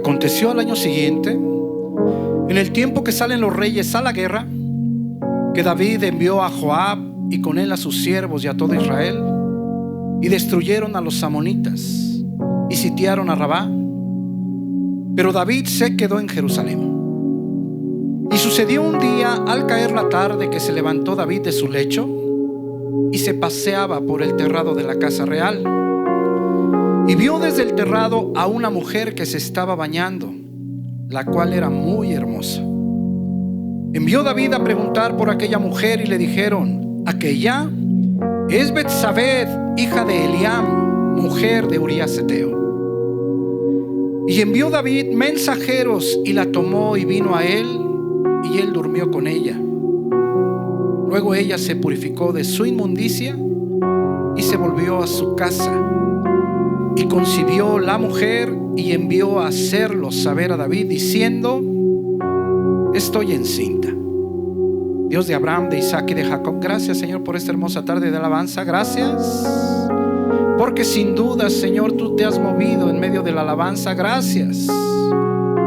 Aconteció al año siguiente, en el tiempo que salen los reyes a la guerra, que David envió a Joab y con él a sus siervos y a todo Israel, y destruyeron a los amonitas y sitiaron a Rabá. Pero David se quedó en Jerusalén. Y sucedió un día, al caer la tarde, que se levantó David de su lecho y se paseaba por el terrado de la casa real, y vio desde el terrado a una mujer que se estaba bañando, la cual era muy hermosa. Envió David a preguntar por aquella mujer, y le dijeron: aquella es Betsabé, hija de Eliam, mujer de Urías Heteo. Y envió David mensajeros, y la tomó y vino a él, y él durmió con ella. Luego ella se purificó de su inmundicia y se volvió a su casa. Y concibió la mujer y envió a hacerlo saber a David, diciendo: estoy encinta. Dios de Abraham, de Isaac y de Jacob, gracias, Señor, por esta hermosa tarde de alabanza. Gracias porque sin duda, Señor, tú te has movido en medio de la alabanza. Gracias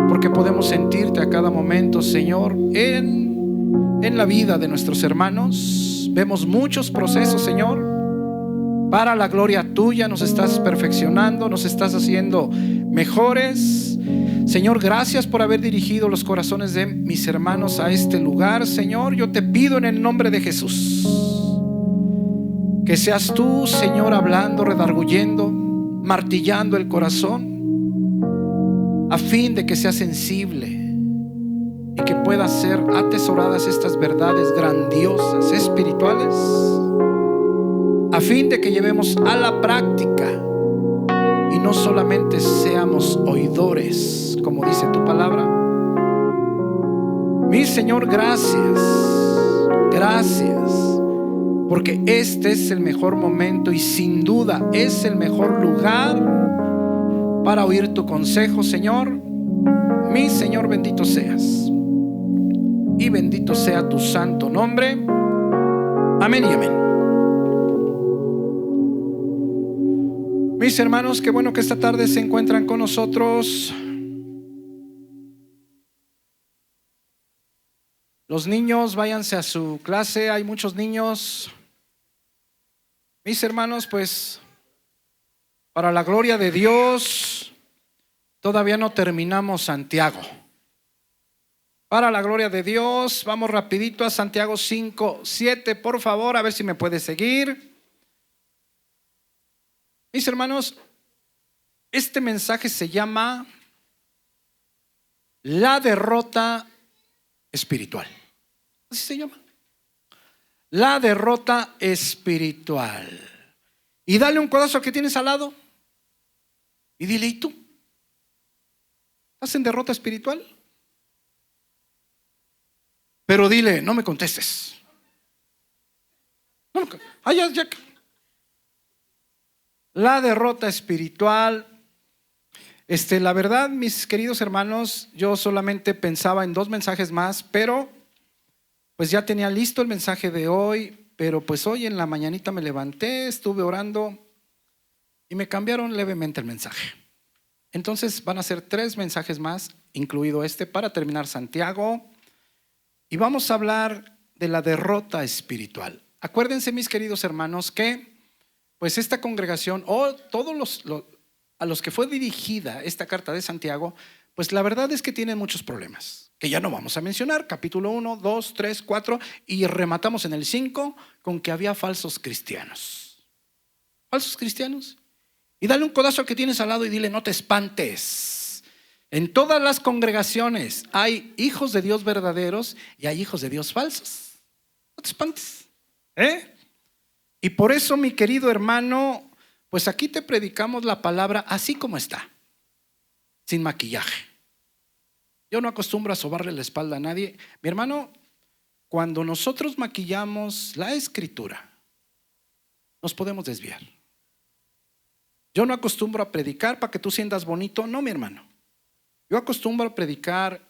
porque podemos sentirte a cada momento, Señor, en la vida de nuestros hermanos. Vemos muchos procesos, Señor. Para la gloria tuya nos estás perfeccionando, nos estás haciendo mejores. Señor, gracias por haber dirigido los corazones de mis hermanos a este lugar. Señor, yo te pido en el nombre de Jesús que seas tú, Señor, hablando, redarguyendo, martillando el corazón, a fin de que sea sensible y que pueda ser atesoradas estas verdades grandiosas, espirituales, a fin de que llevemos a la práctica y no solamente seamos oidores, como dice tu palabra. Mi Señor, gracias, gracias, porque este es el mejor momento y sin duda es el mejor lugar para oír tu consejo, Señor. Mi Señor, bendito seas y bendito sea tu santo nombre. Amén y amén. Mis hermanos, qué bueno que esta tarde se encuentran con nosotros. Los niños, váyanse a su clase, hay muchos niños. Mis hermanos, pues, para la gloria de Dios, todavía no terminamos Santiago. Para la gloria de Dios, vamos rapidito a Santiago 5:7, por favor, a ver si me puede seguir. Mis hermanos, este mensaje se llama la derrota espiritual. Así se llama. La derrota espiritual. Y dale un codazo al que tienes al lado y dile: ¿y tú? ¿Estás en derrota espiritual? Pero dile: no me contestes. No, ya. La derrota espiritual. La verdad, mis queridos hermanos, yo solamente pensaba en 2 mensajes más, pero pues ya tenía listo el mensaje de hoy. Pero pues hoy en la mañanita me levanté, estuve orando y me cambiaron levemente el mensaje. Entonces van a ser 3 mensajes más, incluido este, para terminar Santiago. Y vamos a hablar de la derrota espiritual. Acuérdense, mis queridos hermanos, que pues esta congregación o todos a los que fue dirigida esta carta de Santiago, pues la verdad es que tienen muchos problemas, que ya no vamos a mencionar. Capítulo 1, 2, 3, 4 y rematamos en el 5 con que había falsos cristianos. ¿Falsos cristianos? Y dale un codazo al que tienes al lado y dile: no te espantes. En todas las congregaciones hay hijos de Dios verdaderos y hay hijos de Dios falsos. No te espantes. Y por eso, mi querido hermano, pues aquí te predicamos la palabra así como está, sin maquillaje. Yo no acostumbro a sobarle la espalda a nadie. Mi hermano, cuando nosotros maquillamos la escritura, nos podemos desviar. Yo no acostumbro a predicar para que tú sientas bonito. No, mi hermano. Yo acostumbro a predicar,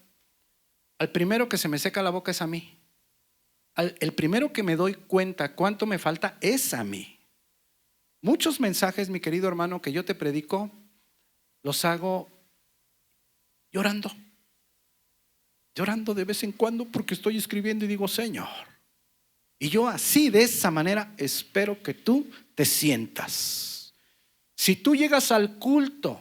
al primero que se me seca la boca es a mí. El primero que me doy cuenta cuánto me falta es a mí. Muchos mensajes, mi querido hermano, que yo te predico, los hago Llorando. Llorando de vez en cuando porque estoy escribiendo y digo, Señor. Y yo así, de esa manera, espero que tú te sientas. Si tú llegas al culto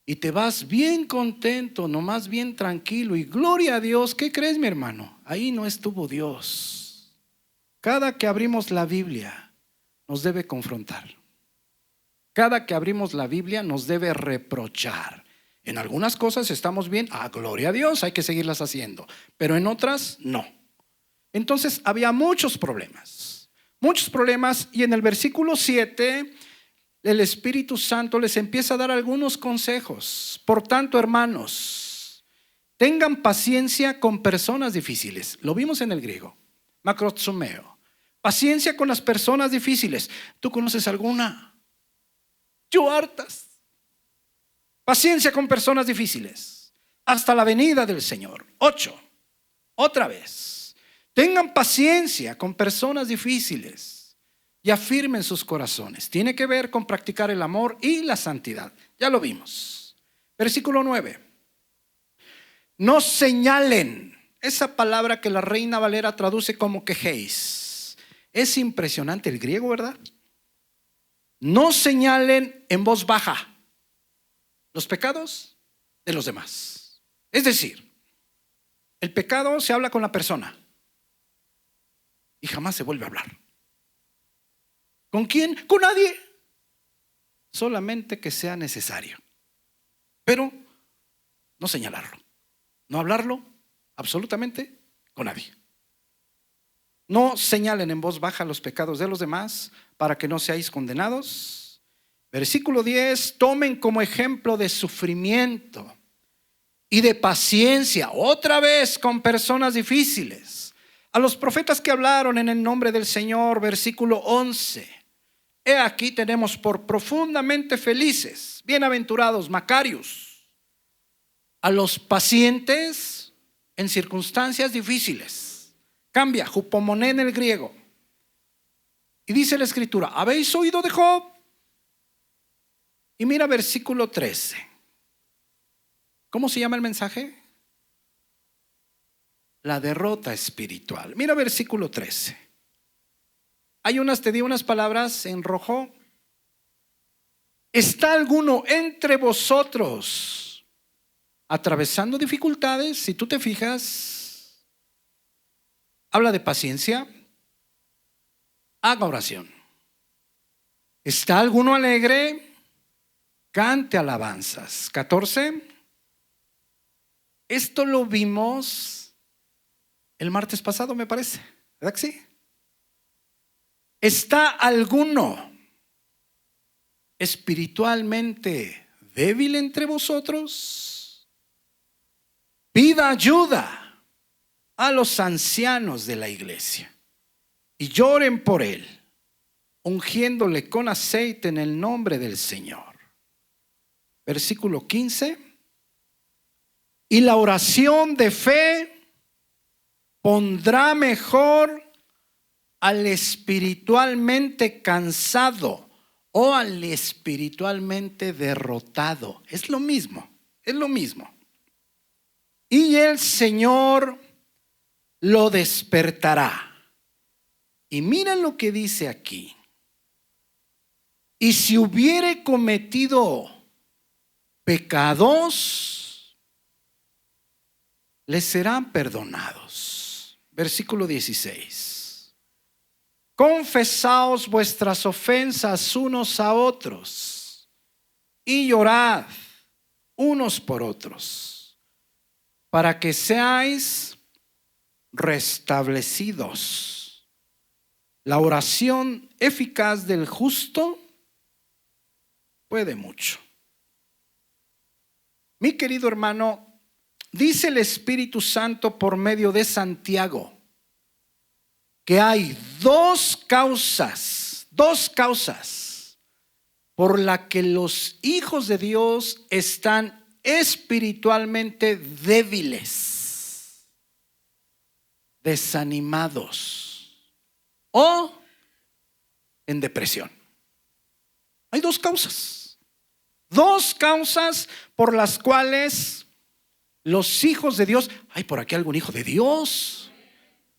y te vas bien contento, nomás bien tranquilo y gloria a Dios, ¿qué crees, mi hermano? Ahí no estuvo Dios. Cada que abrimos la Biblia nos debe confrontar. Cada que abrimos la Biblia nos debe reprochar. En algunas cosas estamos bien, gloria a Dios, hay que seguirlas haciendo, pero en otras no. Entonces había muchos problemas, y en el versículo 7 el Espíritu Santo les empieza a dar algunos consejos. Por tanto, hermanos, tengan paciencia con personas difíciles. Lo vimos en el griego, macrotsomeo. Paciencia con las personas difíciles. ¿Tú conoces alguna? Yo hartas. Paciencia con personas difíciles hasta la venida del Señor. 8. Otra vez. Tengan paciencia con personas difíciles y afirmen sus corazones. Tiene que ver con practicar el amor y la santidad. Ya lo vimos. Versículo 9. No señalen. Esa palabra que la Reina Valera traduce como quejéis. Es impresionante el griego, ¿verdad? No señalen en voz baja los pecados de los demás. Es decir, el pecado se habla con la persona y jamás se vuelve a hablar. ¿Con quién? Con nadie. Solamente que sea necesario. Pero no señalarlo, no hablarlo absolutamente con nadie. No señalen en voz baja los pecados de los demás para que no seáis condenados. Versículo 10, tomen como ejemplo de sufrimiento y de paciencia, otra vez con personas difíciles, a los profetas que hablaron en el nombre del Señor. Versículo 11, he aquí tenemos por profundamente felices, bienaventurados, Macarius, a los pacientes en circunstancias difíciles. Cambia, jupomoné en el griego. Y dice la Escritura, ¿habéis oído de Job? Y mira versículo 13. ¿Cómo se llama el mensaje? La derrota espiritual. Mira versículo 13. Te di unas palabras en rojo. ¿Está alguno entre vosotros atravesando dificultades? Si tú te fijas, habla de paciencia. Haga oración. ¿Está alguno alegre? Cante alabanzas. 14. Esto lo vimos el martes pasado, me parece, ¿verdad que sí? ¿Está alguno espiritualmente débil entre vosotros? Pida ayuda a los ancianos de la iglesia y lloren por él, ungiéndole con aceite en el nombre del Señor. Versículo 15. Y la oración de fe pondrá mejor al espiritualmente cansado o al espiritualmente derrotado. Es lo mismo, es lo mismo. Y el Señor lo despertará. Y miren lo que dice aquí. Y si hubiere cometido pecados, les serán perdonados. Versículo 16. Confesaos vuestras ofensas unos a otros y llorad unos por otros, para que seáis restablecidos. La oración eficaz del justo puede mucho. Mi querido hermano, dice el Espíritu Santo por medio de Santiago que hay dos causas por las que los hijos de Dios están espiritualmente débiles, desanimados o en depresión. Hay dos causas por las cuales los hijos de Dios. ¿Hay por aquí algún hijo de Dios?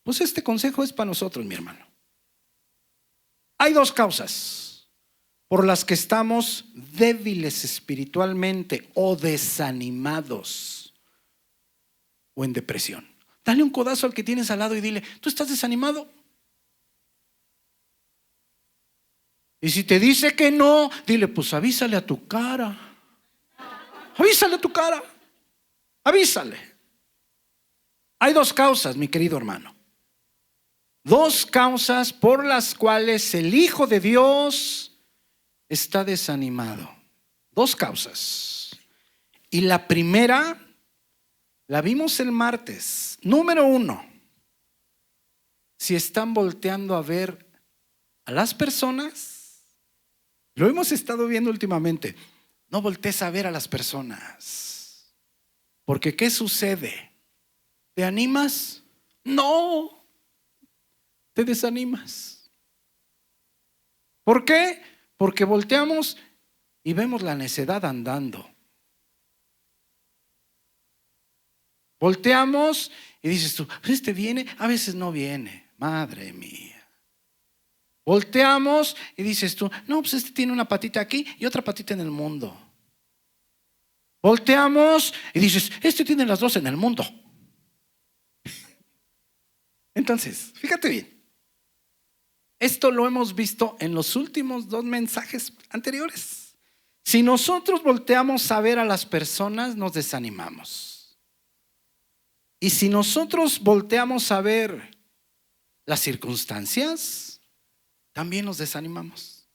Pues este consejo es para nosotros, mi hermano. Hay dos causas por las que estamos débiles espiritualmente o desanimados o en depresión. Dale un codazo al que tienes al lado y dile: ¿tú estás desanimado? Y si te dice que no, dile: pues avísale a tu cara. Avísale a tu cara. Avísale. Hay dos causas, mi querido hermano. Dos causas por las cuales el Hijo de Dios está desanimado. Dos causas. Y la primera la vimos el martes. Número 1. Si están volteando a ver a las personas, lo hemos estado viendo últimamente. No voltees a ver a las personas. Porque ¿qué sucede? ¿Te animas? No. Te desanimas. ¿Por qué? Porque volteamos y vemos la necedad andando. Volteamos y dices tú: pues este viene, a veces no viene. Madre mía. Volteamos y dices tú: no, pues este tiene una patita aquí y otra patita en el mundo. Volteamos y dices: este tiene las dos en el mundo. Entonces, fíjate bien. Esto lo hemos visto en los últimos 2 mensajes anteriores. Si nosotros volteamos a ver a las personas, nos desanimamos. Y si nosotros volteamos a ver las circunstancias, también nos desanimamos.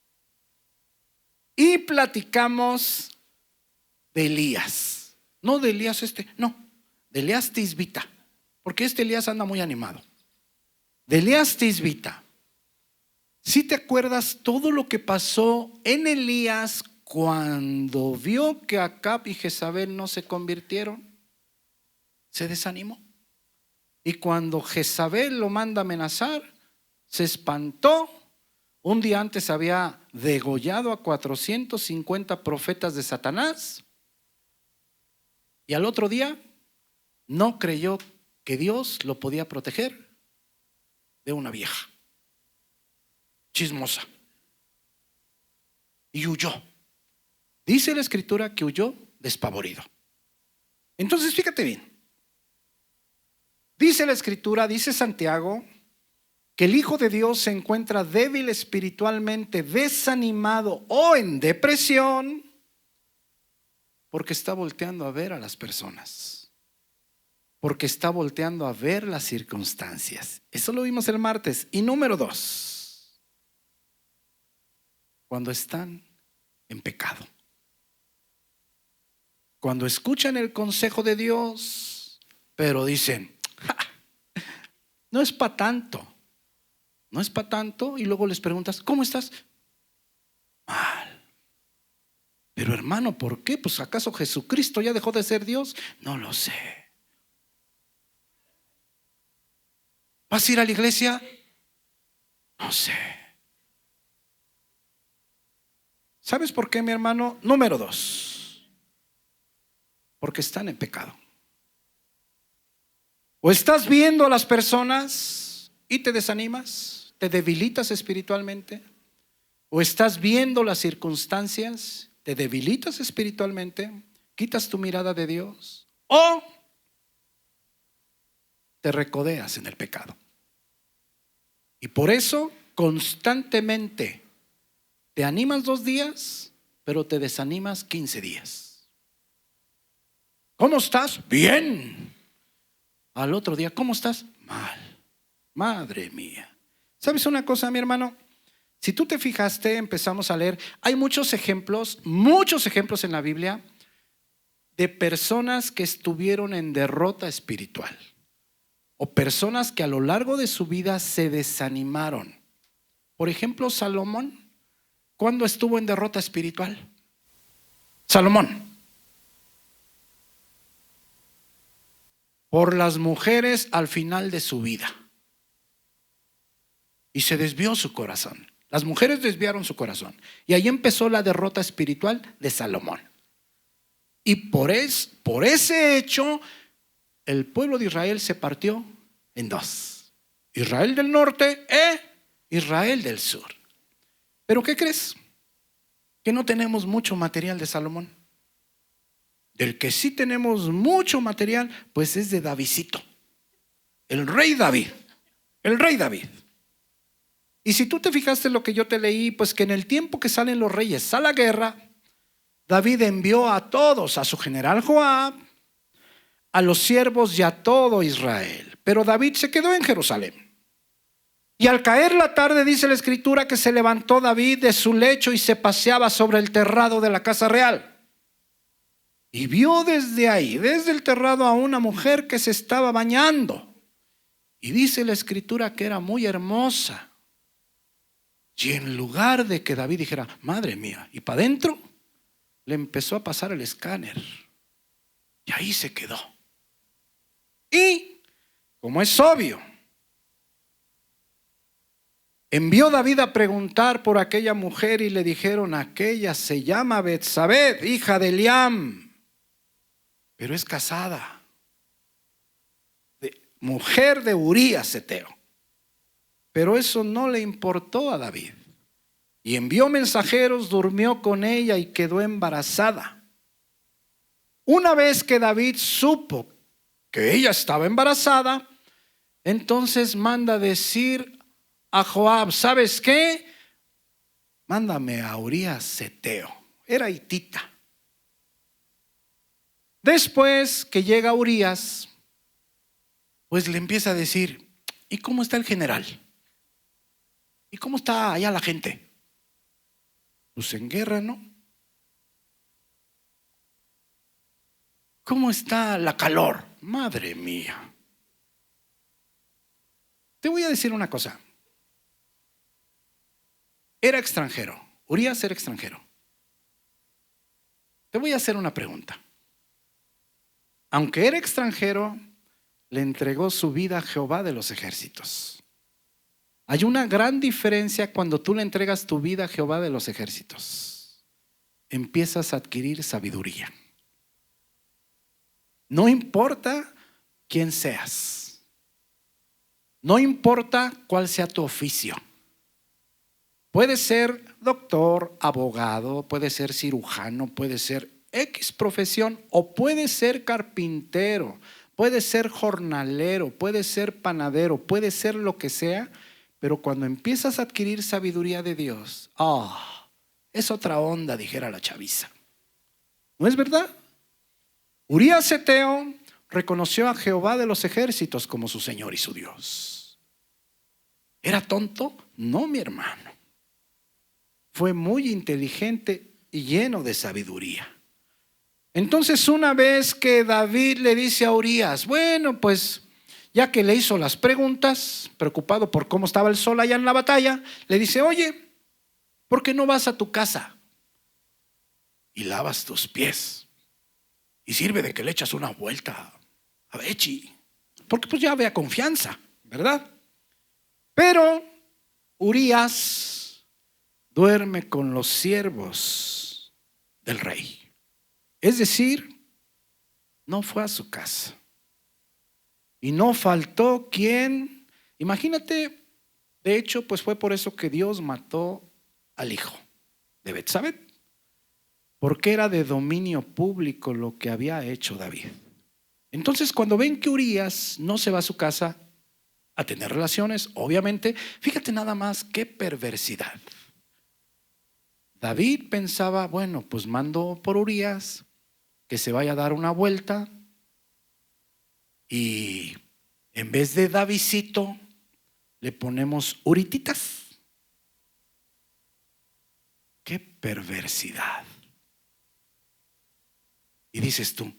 Y platicamos de Elías. No de Elías no, de Elías Tisbita. Porque Elías anda muy animado. De Elías Tisbita. ¿Sí te acuerdas todo lo que pasó en Elías cuando vio que Acab y Jezabel no se convirtieron? Se desanimó. Y cuando Jezabel lo manda a amenazar, se espantó. Un día antes había degollado a 450 profetas de Satanás. Y al otro día no creyó que Dios lo podía proteger de una vieja chismosa. Y huyó. Dice la escritura que huyó despavorido. Entonces fíjate bien. Dice la escritura, dice Santiago, que el Hijo de Dios se encuentra débil espiritualmente, desanimado o en depresión porque está volteando a ver a las personas, porque está volteando a ver las circunstancias. Eso lo vimos el martes. Y número 2, cuando están en pecado. Cuando escuchan el consejo de Dios, pero dicen: no es para tanto. No es para tanto. Y luego les preguntas: ¿cómo estás? Mal. Pero hermano, ¿por qué? Pues ¿acaso Jesucristo ya dejó de ser Dios? No lo sé. ¿Vas a ir a la iglesia? No sé. ¿Sabes por qué, mi hermano? Número 2. Porque están en pecado. O estás viendo a las personas y te desanimas, te debilitas espiritualmente. O estás viendo las circunstancias, te debilitas espiritualmente, quitas tu mirada de Dios. O te recodeas en el pecado. Y por eso constantemente te animas 2 días, pero te desanimas 15 días. ¿Cómo estás? Bien. Al otro día, ¿cómo estás? Mal. Madre mía. ¿Sabes una cosa, mi hermano? Si tú te fijaste, empezamos a leer, hay muchos ejemplos en la Biblia de personas que estuvieron en derrota espiritual o personas que a lo largo de su vida se desanimaron. Por ejemplo, Salomón. ¿Cuándo estuvo en derrota espiritual? Salomón. Por las mujeres al final de su vida. Y se desvió su corazón. Las mujeres desviaron su corazón. Y ahí empezó la derrota espiritual de Salomón. Y por ese hecho el pueblo de Israel se partió en dos: Israel del norte e Israel del sur. ¿Pero qué crees? Que no tenemos mucho material de Salomón. Del que sí tenemos mucho material, pues es de Davidcito, el rey David, el rey David. Y si tú te fijaste en lo que yo te leí, pues que en el tiempo que salen los reyes a la guerra, David envió a todos, a su general Joab, a los siervos y a todo Israel. Pero David se quedó en Jerusalén. Y al caer la tarde, dice la escritura, que se levantó David de su lecho y se paseaba sobre el terrado de la casa real. Y vio desde ahí, desde el terrado, a una mujer que se estaba bañando. Y dice la escritura que era muy hermosa. Y en lugar de que David dijera, madre mía, y para adentro, le empezó a pasar el escáner. Y ahí se quedó. Y, como es obvio, envió David a preguntar por aquella mujer y le dijeron, aquella se llama Betsabé, hija de Eliam, pero es casada, mujer de Urías Heteo. Pero eso no le importó a David. Y envió mensajeros, durmió con ella y quedó embarazada. Una vez que David supo que ella estaba embarazada, entonces manda decir a Joab, ¿sabes qué? Mándame a Urías Heteo. Era hitita. Después que llega Urías, pues le empieza a decir, ¿y cómo está el general? ¿Y cómo está allá la gente? Pues en guerra, ¿no? ¿Cómo está la calor? Madre mía. Te voy a decir una cosa. Era extranjero. Urías era extranjero. Te voy a hacer una pregunta. Aunque era extranjero, le entregó su vida a Jehová de los ejércitos. Hay una gran diferencia cuando tú le entregas tu vida a Jehová de los ejércitos. Empiezas a adquirir sabiduría. No importa quién seas. No importa cuál sea tu oficio. Puede ser doctor, abogado, puede ser cirujano, puede ser X profesión, o puede ser carpintero, puede ser jornalero, puede ser panadero, puede ser lo que sea, pero cuando empiezas a adquirir sabiduría de Dios, es otra onda, dijera la chaviza. ¿No es verdad? Urías Heteo reconoció a Jehová de los ejércitos como su Señor y su Dios. ¿Era tonto? No, mi hermano. Fue muy inteligente y lleno de sabiduría. Entonces, una vez que David le dice a Urías, bueno, pues ya que le hizo las preguntas, preocupado por cómo estaba el sol allá en la batalla, le dice, oye, ¿por qué no vas a tu casa y lavas tus pies? Y sirve de que le echas una vuelta a Bechi, porque pues ya había confianza, ¿verdad? Pero Urías duerme con los siervos del rey. Es decir, no fue a su casa. Y no faltó quien, imagínate, de hecho, pues fue por eso que Dios mató al hijo de Betsabé, porque era de dominio público lo que había hecho David. Entonces, cuando ven que Urías no se va a su casa a tener relaciones, obviamente, fíjate nada más qué perversidad. David pensaba, bueno, pues mando por Urías que se vaya a dar una vuelta y en vez de Davidcito le ponemos Urititas. ¡Qué perversidad! Y dices tú,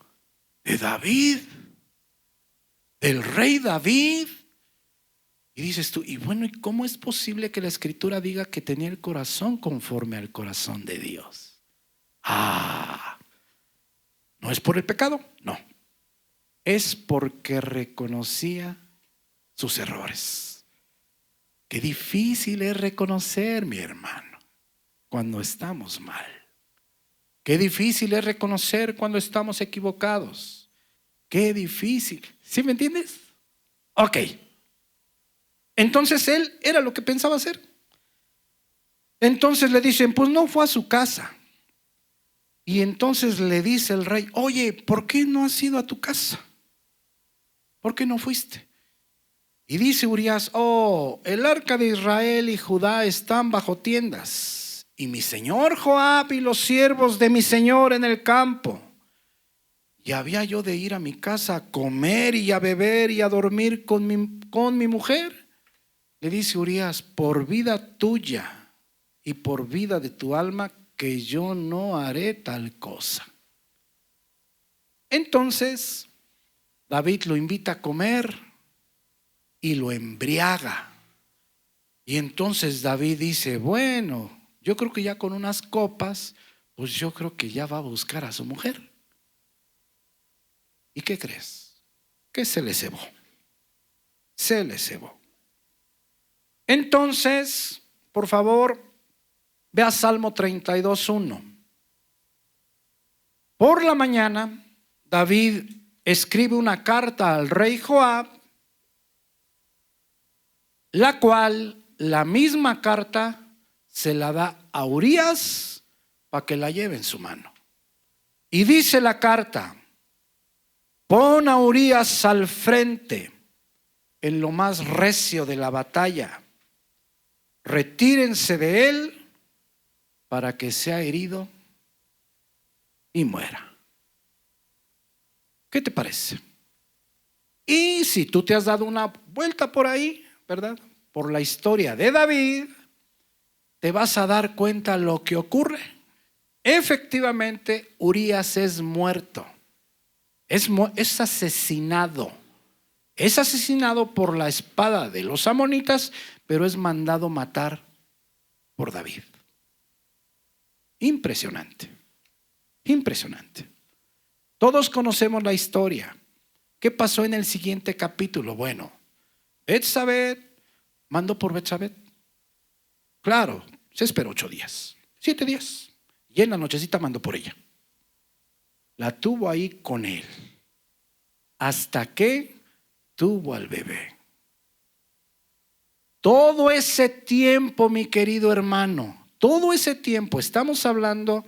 ¿de David? ¿Del rey David? Y dices tú, y bueno, ¿y cómo es posible que la escritura diga que tenía el corazón conforme al corazón de Dios? ¿No es por el pecado? No. Es porque reconocía sus errores. Qué difícil es reconocer, mi hermano, cuando estamos mal. Qué difícil es reconocer cuando estamos equivocados. Qué difícil. ¿Sí me entiendes? Ok. Entonces él era lo que pensaba hacer. Entonces le dicen, pues no fue a su casa. Y entonces le dice el rey, oye, ¿por qué no has ido a tu casa? ¿Por qué no fuiste? Y dice Urías, oh, el arca de Israel y Judá están bajo tiendas, y mi señor Joab y los siervos de mi señor en el campo. Y había yo de ir a mi casa a comer y a beber y a dormir con mi mujer. Le dice Urías, por vida tuya y por vida de tu alma, que yo no haré tal cosa. Entonces David lo invita a comer y lo embriaga. Y entonces David dice, bueno, yo creo que ya con unas copas, pues yo creo que ya va a buscar a su mujer. ¿Y qué crees? Que se le cebó. Se le cebó. Entonces, por favor, vea Salmo 32:1. Por la mañana, David escribe una carta al rey Joab, la cual, la misma carta, se la da a Urías para que la lleve en su mano. Y dice la carta, pon a Urías al frente en lo más recio de la batalla. Retírense de él para que sea herido y muera. ¿Qué te parece? Y si tú te has dado una vuelta por ahí, ¿verdad? Por la historia de David, te vas a dar cuenta lo que ocurre. Efectivamente, Urías es muerto. Es asesinado. Es asesinado por la espada de los amonitas, pero es mandado matar por David. Impresionante. Impresionante. Todos conocemos la historia. ¿Qué pasó en el siguiente capítulo? Bueno, Betsabé mandó por Betsabé. Claro, se esperó 8 días, 7 días. Y en la nochecita mandó por ella. La tuvo ahí con él. Hasta que tuvo al bebé. Todo ese tiempo, mi querido hermano, todo ese tiempo, estamos hablando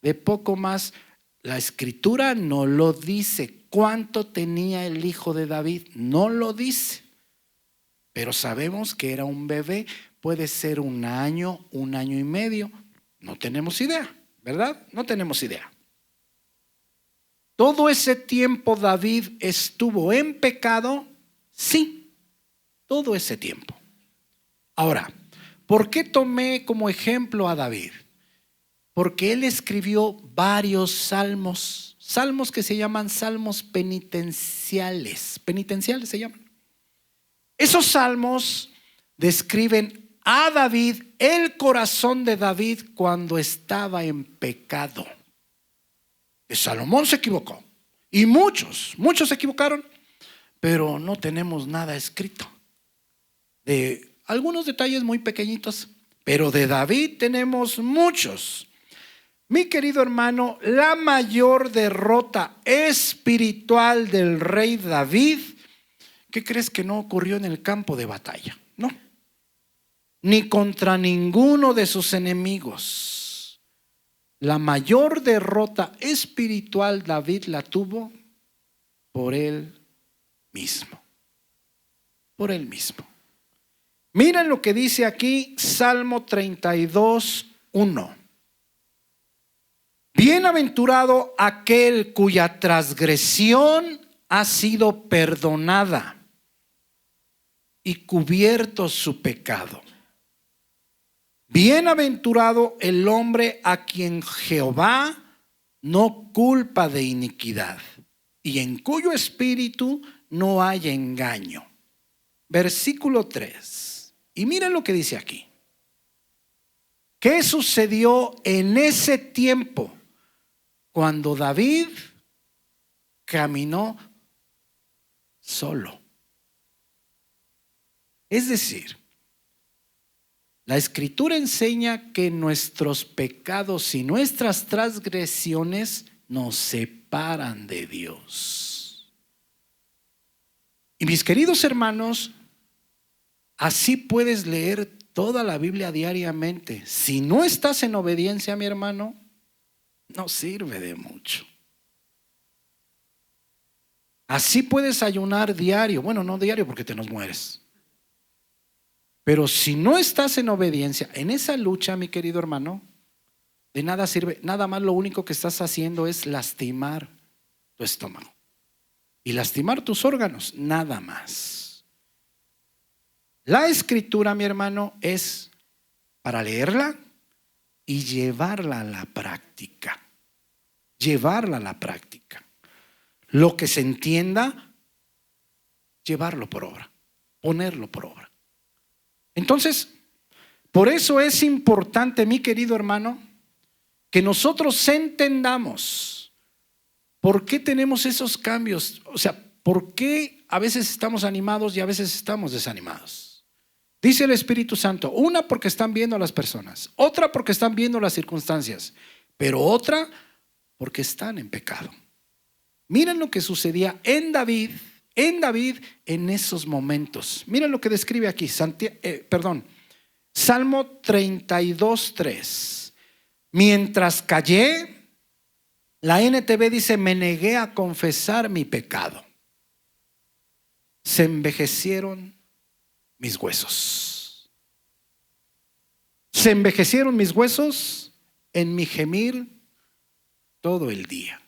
de poco más. La escritura no lo dice. ¿Cuánto tenía el hijo de David? No lo dice. Pero sabemos que era un bebé. Puede ser 1 año, 1 año y medio. No tenemos idea, ¿verdad? No tenemos idea. ¿Todo ese tiempo David estuvo en pecado? Sí, todo ese tiempo. Ahora, ¿por qué tomé como ejemplo a David? Porque él escribió varios salmos, salmos que se llaman salmos penitenciales. Penitenciales se llaman. Esos salmos describen a David, el corazón de David cuando estaba en pecado. Salomón se equivocó y muchos se equivocaron, pero no tenemos nada escrito. De algunos detalles muy pequeñitos, pero de David tenemos muchos. Mi querido hermano, la mayor derrota espiritual del rey David, ¿qué crees que no ocurrió en el campo de batalla? No, ni contra ninguno de sus enemigos. La mayor derrota espiritual David la tuvo por él mismo. Por él mismo. Miren lo que dice aquí Salmo 32:1. Bienaventurado aquel cuya transgresión ha sido perdonada y cubierto su pecado. Bienaventurado el hombre a quien Jehová no culpa de iniquidad y en cuyo espíritu no hay engaño. Versículo 3. Y miren lo que dice aquí. ¿Qué sucedió en ese tiempo cuando David caminó solo? Es decir, la escritura enseña que nuestros pecados y nuestras transgresiones nos separan de Dios. Y mis queridos hermanos, así puedes leer toda la Biblia diariamente. Si no estás en obediencia, mi hermano, no sirve de mucho. Así puedes ayunar diario. Bueno, no diario porque te nos mueres. Pero si no estás en obediencia, en esa lucha, mi querido hermano, de nada sirve. Nada más lo único que estás haciendo es lastimar tu estómago y lastimar tus órganos, nada más. La escritura, mi hermano, es para leerla y llevarla a la práctica. Llevarla a la práctica. Lo que se entienda, llevarlo por obra, ponerlo por obra. Entonces, por eso es importante, mi querido hermano, que nosotros entendamos por qué tenemos esos cambios. O sea, por qué a veces estamos animados y a veces estamos desanimados. Dice el Espíritu Santo, una porque están viendo a las personas, otra porque están viendo las circunstancias, pero otra porque están en pecado. Miren lo que sucedía en David en esos momentos. Miren lo que describe aquí, Salmo 32:3. Mientras callé, la NTV dice, me negué a confesar mi pecado. Se envejecieron mis huesos. Se envejecieron mis huesos en mi gemir todo el día.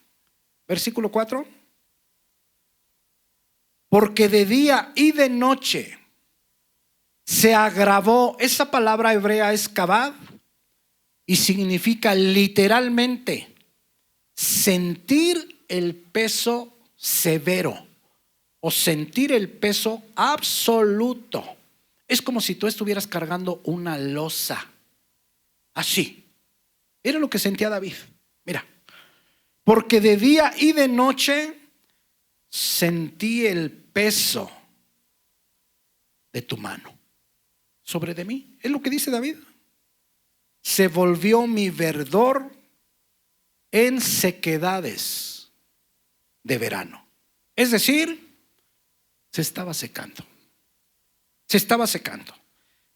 Versículo 4. Porque de día y de noche se agravó. Esa palabra hebrea es kabad y significa literalmente sentir el peso severo o sentir el peso absoluto. Es como si tú estuvieras cargando una losa. Así. Era lo que sentía David. Mira. Porque de día y de noche sentí el peso de tu mano sobre de mí. Es lo que dice David. Se volvió mi verdor en sequedades de verano. Es decir, se estaba secando. Se estaba secando.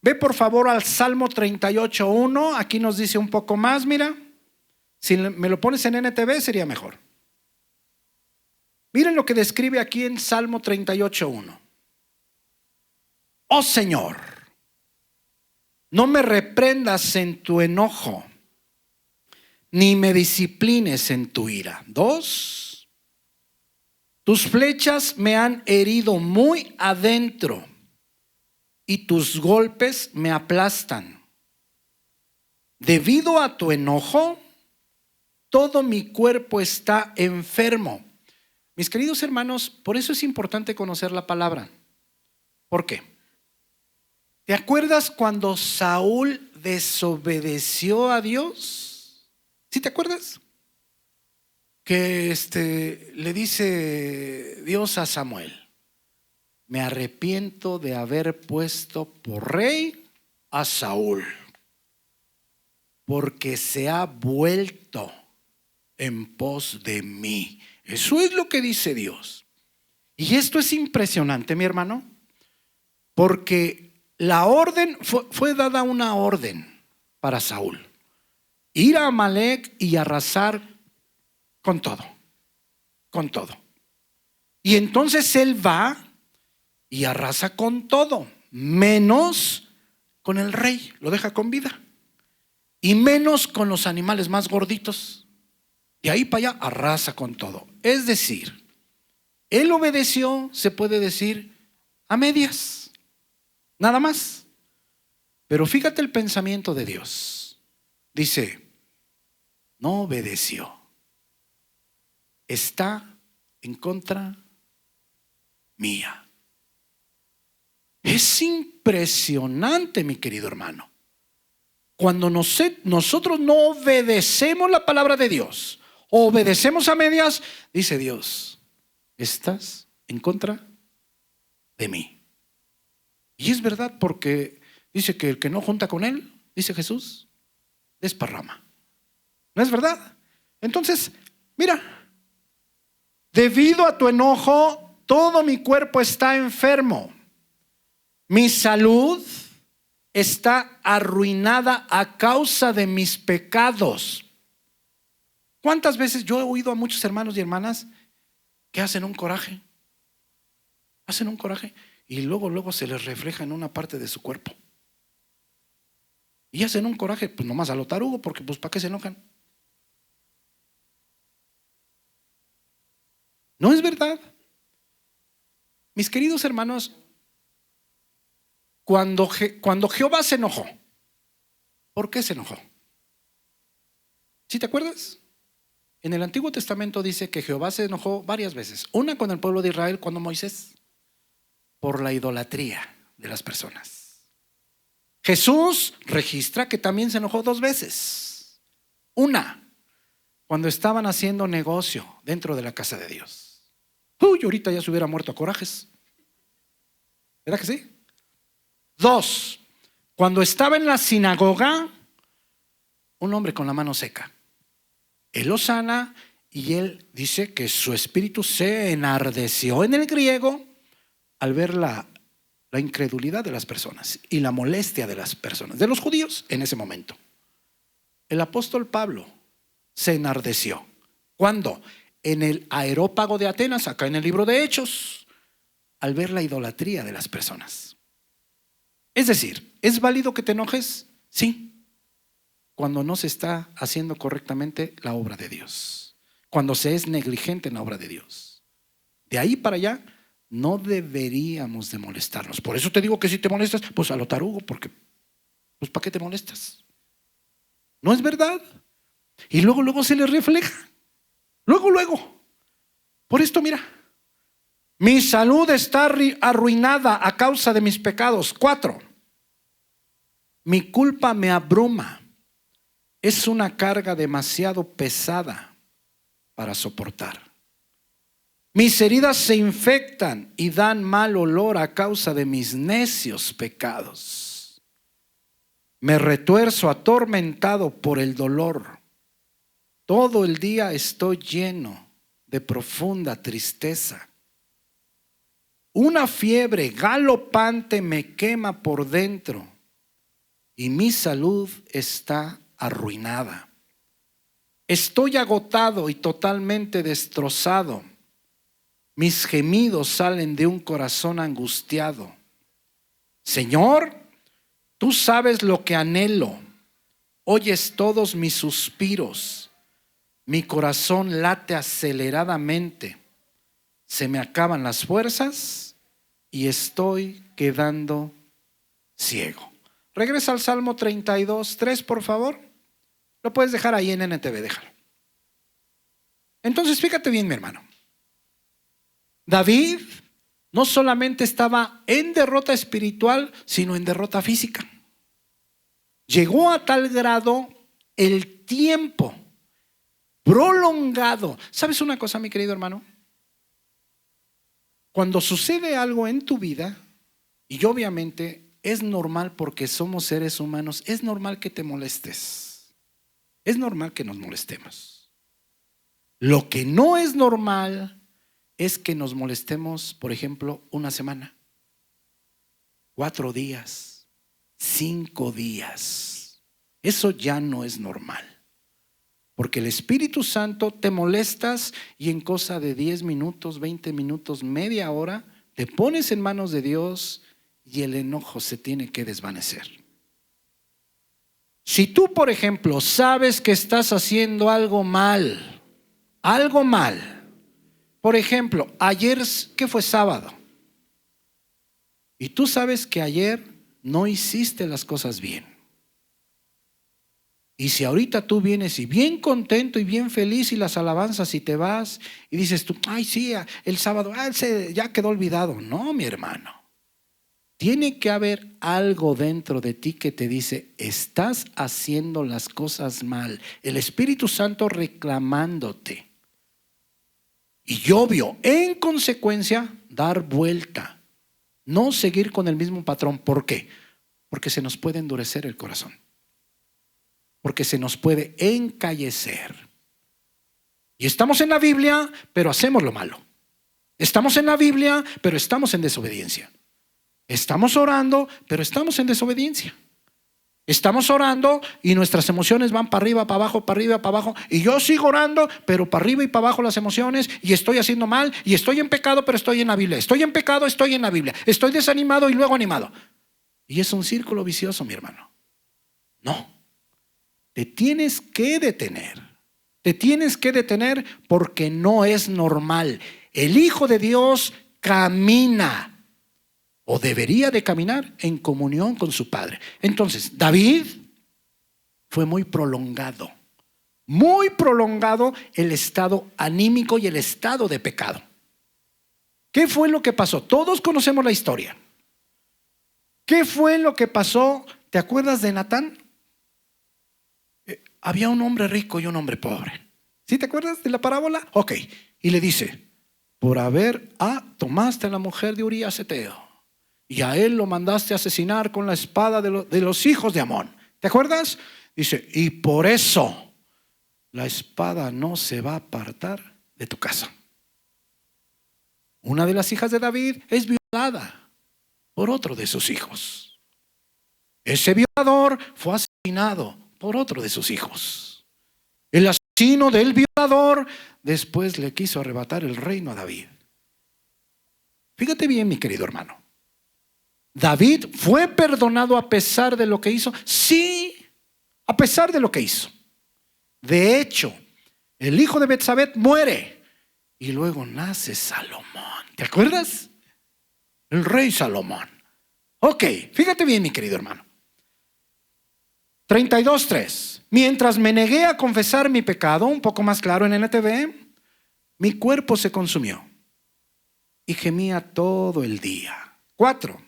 Ve por favor al Salmo 38:1. Aquí nos dice un poco más, mira. Si me lo pones en NTV sería mejor. Miren lo que describe aquí en Salmo 38:1. Oh Señor, no me reprendas en tu enojo, ni me disciplines en tu ira. 2. Tus flechas me han herido muy adentro y tus golpes me aplastan. Debido a tu enojo, todo mi cuerpo está enfermo. Mis queridos hermanos, por eso es importante conocer la palabra. ¿Por qué? ¿Te acuerdas cuando Saúl desobedeció a Dios? ¿Sí te acuerdas? Que le dice Dios a Samuel, me arrepiento de haber puesto por rey a Saúl, porque se ha vuelto en pos de mí. Eso es lo que dice Dios. Y esto es impresionante, mi hermano, porque la orden fue dada una orden para Saúl: ir a Amalec y arrasar con todo, con todo. Y entonces él va y arrasa con todo, menos con el rey, lo deja con vida, y menos con los animales más gorditos. De ahí para allá arrasa con todo. Es decir, él obedeció, se puede decir, a medias, nada más. Pero fíjate el pensamiento de Dios. Dice, no obedeció, está en contra mía. Es impresionante, mi querido hermano. Cuando nosotros no obedecemos la palabra de Dios, obedecemos a medias, dice Dios, estás en contra de mí. Y es verdad, porque dice que el que no junta con él, dice Jesús, desparrama. ¿No es verdad? Entonces, mira, debido a tu enojo, todo mi cuerpo está enfermo. Mi salud está arruinada a causa de mis pecados. ¿Cuántas veces yo he oído a muchos hermanos y hermanas que hacen un coraje? Hacen un coraje y luego se les refleja en una parte de su cuerpo. Y hacen un coraje, pues nomás a lo tarugo, porque pues ¿para qué se enojan? ¿No es verdad? Mis queridos hermanos, cuando Jehová se enojó, ¿por qué se enojó? ¿Sí te acuerdas? En el Antiguo Testamento dice que Jehová se enojó varias veces. Una con el pueblo de Israel cuando Moisés, por la idolatría de las personas. Jesús registra que también se enojó 2 veces. Una, cuando estaban haciendo negocio dentro de la casa de Dios. Uy, ahorita ya se hubiera muerto a corajes. ¿Verdad que sí? 2, cuando estaba en la sinagoga, un hombre con la mano seca. Él lo sana y él dice que su espíritu se enardeció en el griego al ver la incredulidad de las personas y la molestia de las personas, de los judíos en ese momento. El apóstol Pablo se enardeció. ¿Cuándo? En el Areópago de Atenas, acá en el libro de Hechos, al ver la idolatría de las personas. Es decir, ¿es válido que te enojes? Sí, cuando no se está haciendo correctamente la obra de Dios, cuando se es negligente en la obra de Dios. De ahí para allá no deberíamos de molestarnos. Por eso te digo que si te molestas, pues a lo tarugo, porque pues ¿para qué te molestas? ¿No es verdad? Y luego se le refleja. Luego. Por esto, mira, mi salud está arruinada a causa de mis pecados. 4, mi culpa me abruma. Es una carga demasiado pesada para soportar. Mis heridas se infectan y dan mal olor a causa de mis necios pecados. Me retuerzo atormentado por el dolor. Todo el día estoy lleno de profunda tristeza. Una fiebre galopante me quema por dentro y mi salud está arruinada. Estoy agotado y totalmente destrozado. Mis gemidos salen de un corazón angustiado. Señor, tú sabes lo que anhelo. Oyes todos mis suspiros. Mi corazón late aceleradamente. Se me acaban las fuerzas y estoy quedando ciego. Regresa al Salmo 32:3, por favor. Lo puedes dejar ahí en NTV, déjalo. Entonces, fíjate bien, mi hermano. David no solamente estaba en derrota espiritual, sino en derrota física. Llegó a tal grado el tiempo prolongado. ¿Sabes una cosa, mi querido hermano? Cuando sucede algo en tu vida, y obviamente es normal porque somos seres humanos, es normal que te molestes. Es normal que nos molestemos. Lo que no es normal es que nos molestemos, por ejemplo, una semana, 4 días, 5 días. Eso ya no es normal. Porque el Espíritu Santo te molestas y en cosa de 10 minutos, 20 minutos, media hora, te pones en manos de Dios y el enojo se tiene que desvanecer. Si tú, por ejemplo, sabes que estás haciendo algo mal, por ejemplo, ayer, ¿qué fue? Sábado. Y tú sabes que ayer no hiciste las cosas bien. Y si ahorita tú vienes y bien contento y bien feliz y las alabanzas y te vas y dices tú, ay sí, el sábado, ya quedó olvidado. No, mi hermano. Tiene que haber algo dentro de ti que te dice, estás haciendo las cosas mal. El Espíritu Santo reclamándote. Y obvio, en consecuencia, dar vuelta. No seguir con el mismo patrón. ¿Por qué? Porque se nos puede endurecer el corazón. Porque se nos puede encallecer. Y estamos en la Biblia, pero hacemos lo malo. Estamos en la Biblia, pero estamos en desobediencia. Estamos orando, pero estamos en desobediencia. Estamos orando y nuestras emociones van para arriba, para abajo, para arriba, para abajo. Y yo sigo orando, pero para arriba y para abajo las emociones. Y estoy haciendo mal. Y estoy en pecado, pero estoy en la Biblia. Estoy en pecado, estoy en la Biblia. Estoy desanimado y luego animado. Y es un círculo vicioso, mi hermano. No. Te tienes que detener. Te tienes que detener porque no es normal. El Hijo de Dios camina, o debería de caminar, en comunión con su Padre. Entonces, David fue muy prolongado el estado anímico y el estado de pecado. ¿Qué fue lo que pasó? Todos conocemos la historia. ¿Qué fue lo que pasó? ¿Te acuerdas de Natán? Había un hombre rico y un hombre pobre. ¿Sí te acuerdas de la parábola? Ok. Y le dice, tomaste a la mujer de Urías Eteo y a él lo mandaste a asesinar con la espada de los hijos de Amón. ¿Te acuerdas? Dice, y por eso la espada no se va a apartar de tu casa. Una de las hijas de David es violada por otro de sus hijos. Ese violador fue asesinado por otro de sus hijos. El asesino del violador después le quiso arrebatar el reino a David. Fíjate bien, mi querido hermano. ¿David fue perdonado a pesar de lo que hizo? Sí, a pesar de lo que hizo. De hecho, el hijo de Betsabé muere y luego nace Salomón. ¿Te acuerdas? El rey Salomón. Ok, fíjate bien, mi querido hermano. 32:3. Mientras me negué a confesar mi pecado, un poco más claro en NTV, mi cuerpo se consumió y gemía todo el día. 4.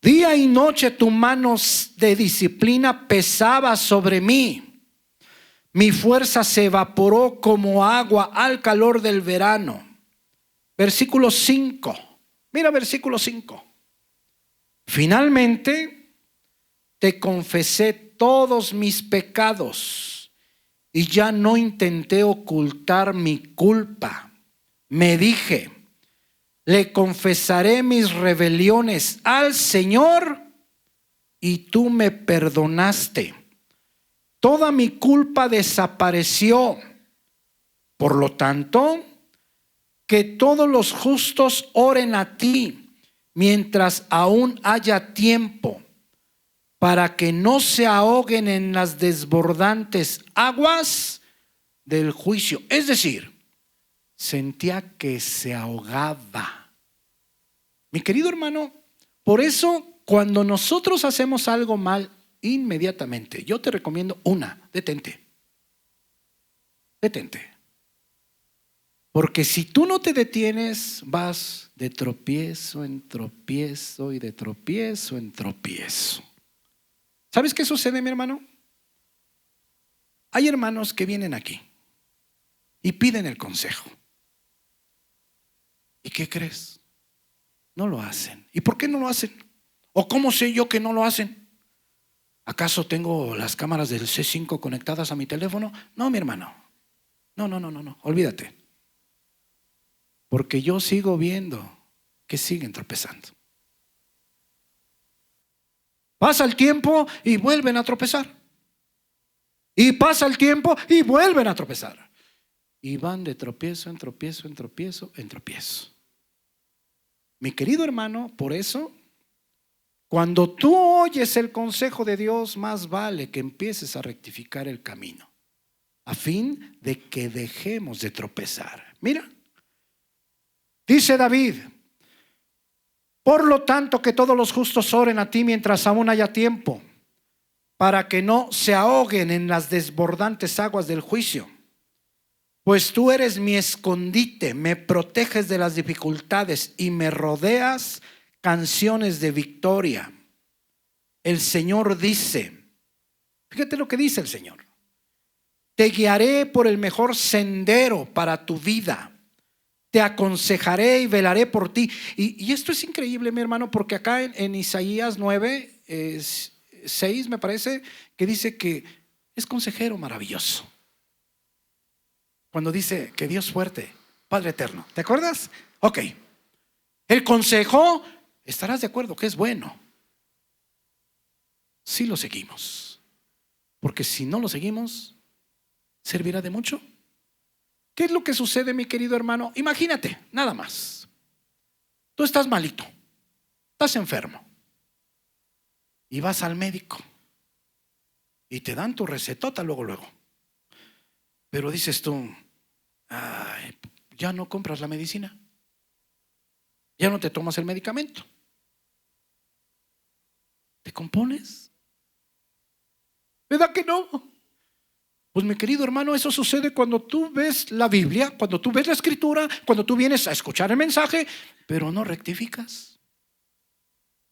Día y noche tu mano de disciplina pesaba sobre mí. Mi fuerza se evaporó como agua al calor del verano. Versículo 5. Mira versículo 5. Finalmente te confesé todos mis pecados y ya no intenté ocultar mi culpa. Me dije, le confesaré mis rebeliones al Señor y tú me perdonaste. Toda mi culpa desapareció. Por lo tanto, que todos los justos oren a ti mientras aún haya tiempo, para que no se ahoguen en las desbordantes aguas del juicio. Es decir, sentía que se ahogaba. Mi querido hermano, por eso cuando nosotros hacemos algo mal, inmediatamente, yo te recomiendo detente. Detente. Porque si tú no te detienes, vas de tropiezo en tropiezo y de tropiezo en tropiezo. ¿Sabes qué sucede, mi hermano? Hay hermanos que vienen aquí y piden el consejo. ¿Y qué crees? No lo hacen. ¿Y por qué no lo hacen? ¿O cómo sé yo que no lo hacen? ¿Acaso tengo las cámaras del C5 conectadas a mi teléfono? No, mi hermano. No. Olvídate. Porque yo sigo viendo que siguen tropezando. Pasa el tiempo y vuelven a tropezar. Y pasa el tiempo y vuelven a tropezar. Y van de tropiezo en tropiezo, en tropiezo, en tropiezo. Mi querido hermano, por eso, cuando tú oyes el consejo de Dios, más vale que empieces a rectificar el camino, a fin de que dejemos de tropezar. Mira, dice David, por lo tanto que todos los justos oren a ti mientras aún haya tiempo, para que no se ahoguen en las desbordantes aguas del juicio. Pues tú eres mi escondite, me proteges de las dificultades y me rodeas canciones de victoria. El Señor dice, fíjate lo que dice el Señor, te guiaré por el mejor sendero para tu vida, te aconsejaré y velaré por ti. Y esto es increíble, mi hermano, porque acá en Isaías 9:6 me parece que dice que es consejero maravilloso. Cuando dice que Dios fuerte, Padre eterno, ¿te acuerdas? Ok, el consejo, estarás de acuerdo que es bueno si lo seguimos, porque si no lo seguimos, ¿servirá de mucho? ¿Qué es lo que sucede, mi querido hermano? Imagínate, nada más. Tú estás malito, estás enfermo y vas al médico y te dan tu recetota luego. Pero dices tú, ay, ya no compras la medicina, ya no te tomas el medicamento. ¿Te compones? ¿Verdad que no? Pues mi querido hermano, eso sucede cuando tú ves la Biblia, cuando tú ves la Escritura, cuando tú vienes a escuchar el mensaje, pero no rectificas.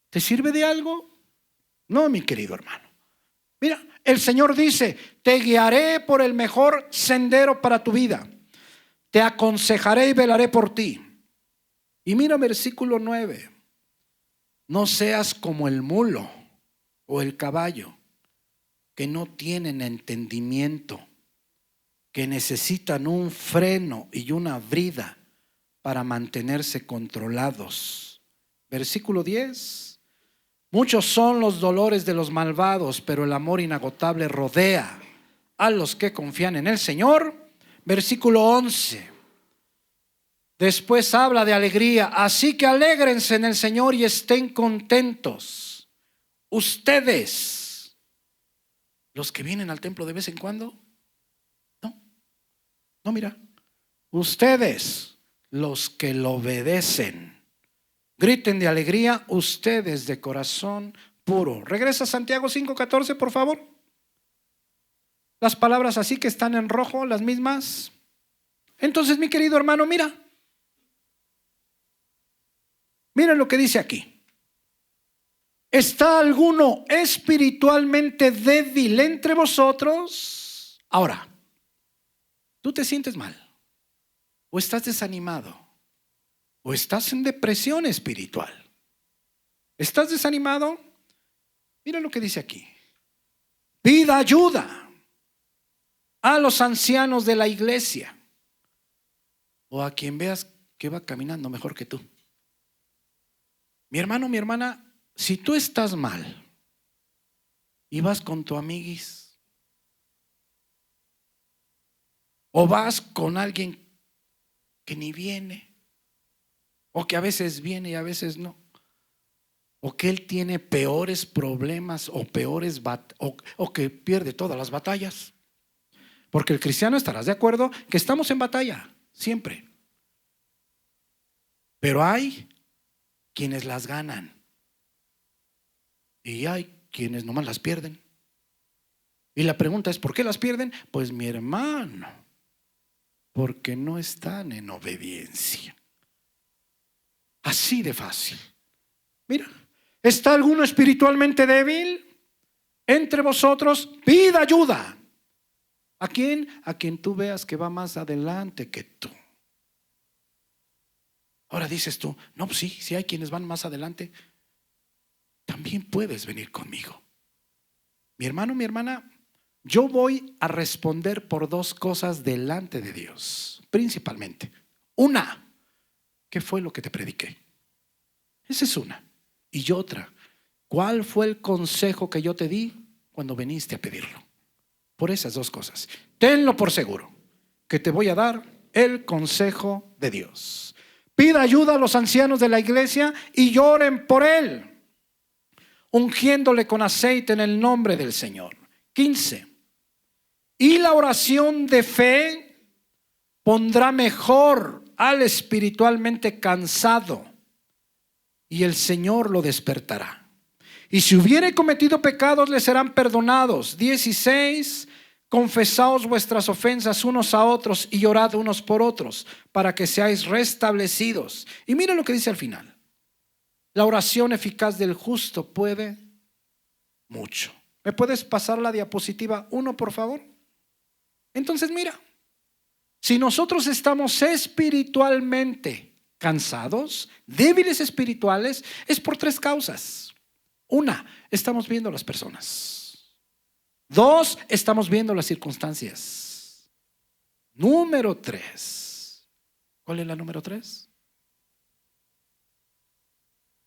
¿Te sirve de algo? No, mi querido hermano. Mira, el Señor dice, te guiaré por el mejor sendero para tu vida. Te aconsejaré y velaré por ti. Y mira versículo 9. No seas como el mulo o el caballo, que no tienen entendimiento, que necesitan un freno y una brida para mantenerse controlados. Versículo 10. Muchos son los dolores de los malvados, pero el amor inagotable rodea a los que confían en el Señor. Versículo 11. Después habla de alegría. Así que alégrense en el Señor y estén contentos. Ustedes, los que vienen al templo de vez en cuando, no, mira. Ustedes, los que lo obedecen, griten de alegría, ustedes de corazón puro. Regresa a Santiago 5:14, por favor. Las palabras así que están en rojo, las mismas. Entonces, mi querido hermano, mira lo que dice aquí. ¿Está alguno espiritualmente débil entre vosotros? Ahora, ¿tú te sientes mal? ¿O estás desanimado? ¿O estás en depresión espiritual? ¿Estás desanimado? Mira lo que dice aquí. Pida ayuda a los ancianos de la iglesia o a quien veas que va caminando mejor que tú. Mi hermano, mi hermana, si tú estás mal y vas con tu amiguis o vas con alguien que ni viene, o que a veces viene y a veces no, o que él tiene peores problemas o peores o que pierde todas las batallas, porque el cristiano, estarás de acuerdo que estamos en batalla siempre, pero hay quienes las ganan y hay quienes nomás las pierden. Y la pregunta es, ¿por qué las pierden? Pues mi hermano, porque no están en obediencia. Así de fácil. Mira, ¿está alguno espiritualmente débil entre vosotros? Pida ayuda. ¿A quién? A quien tú veas que va más adelante que tú. Ahora dices tú, no, pues sí, si hay quienes van más adelante, también puedes venir conmigo. Mi hermano, mi hermana, yo voy a responder por dos cosas delante de Dios, principalmente. Una, ¿qué fue lo que te prediqué? Esa es una. Y otra, ¿cuál fue el consejo que yo te di cuando viniste a pedirlo? Por esas dos cosas. Tenlo por seguro, que te voy a dar el consejo de Dios. Pida ayuda a los ancianos de la iglesia y lloren por él, ungiéndole con aceite en el nombre del Señor. 15. Y la oración de fe pondrá mejor al espiritualmente cansado, y el Señor lo despertará. Y si hubiere cometido pecados, le serán perdonados. 16. Confesaos vuestras ofensas unos a otros y orad unos por otros, para que seáis restablecidos. Y mira lo que dice al final. La oración eficaz del justo puede mucho. ¿Me puedes pasar la diapositiva 1, por favor? Entonces mira, si nosotros estamos espiritualmente cansados, débiles espirituales, es por tres causas. Una, estamos viendo a las personas. Dos, estamos viendo las circunstancias. Número 3. ¿Cuál es la número 3?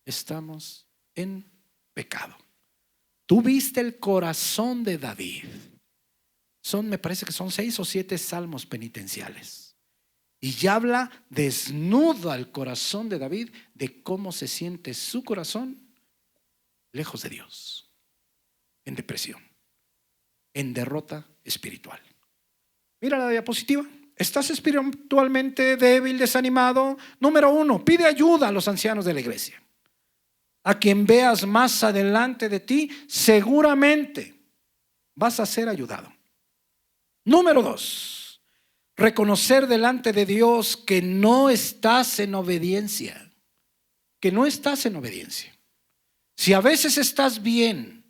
estamos en pecado. Tú viste el corazón de David. Me parece que son 6 o 7 salmos penitenciales. Y ya habla desnudo al corazón de David de cómo se siente su corazón lejos de Dios, en depresión, en derrota espiritual. Mira la diapositiva. ¿Estás espiritualmente débil, desanimado? Número 1, pide ayuda a los ancianos de la iglesia. A quien veas más adelante de ti, seguramente vas a ser ayudado. Número 2, reconocer delante de Dios que no estás en obediencia. Que no estás en obediencia. Si a veces estás bien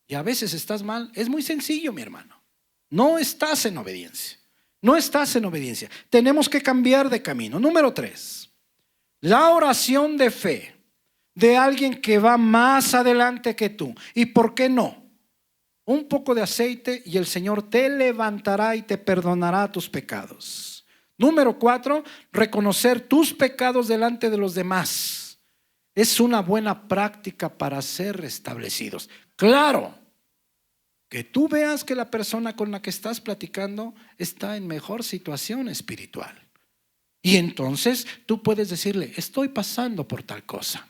y a veces estás mal, es muy sencillo, mi hermano. No estás en obediencia. No estás en obediencia. Tenemos que cambiar de camino. Número 3, la oración de fe de alguien que va más adelante que tú. ¿Y por qué no? Un poco de aceite y el Señor te levantará y te perdonará tus pecados. Número 4, reconocer tus pecados delante de los demás. Es una buena práctica para ser restablecidos. Claro, que tú veas que la persona con la que estás platicando está en mejor situación espiritual. Y entonces tú puedes decirle, estoy pasando por tal cosa.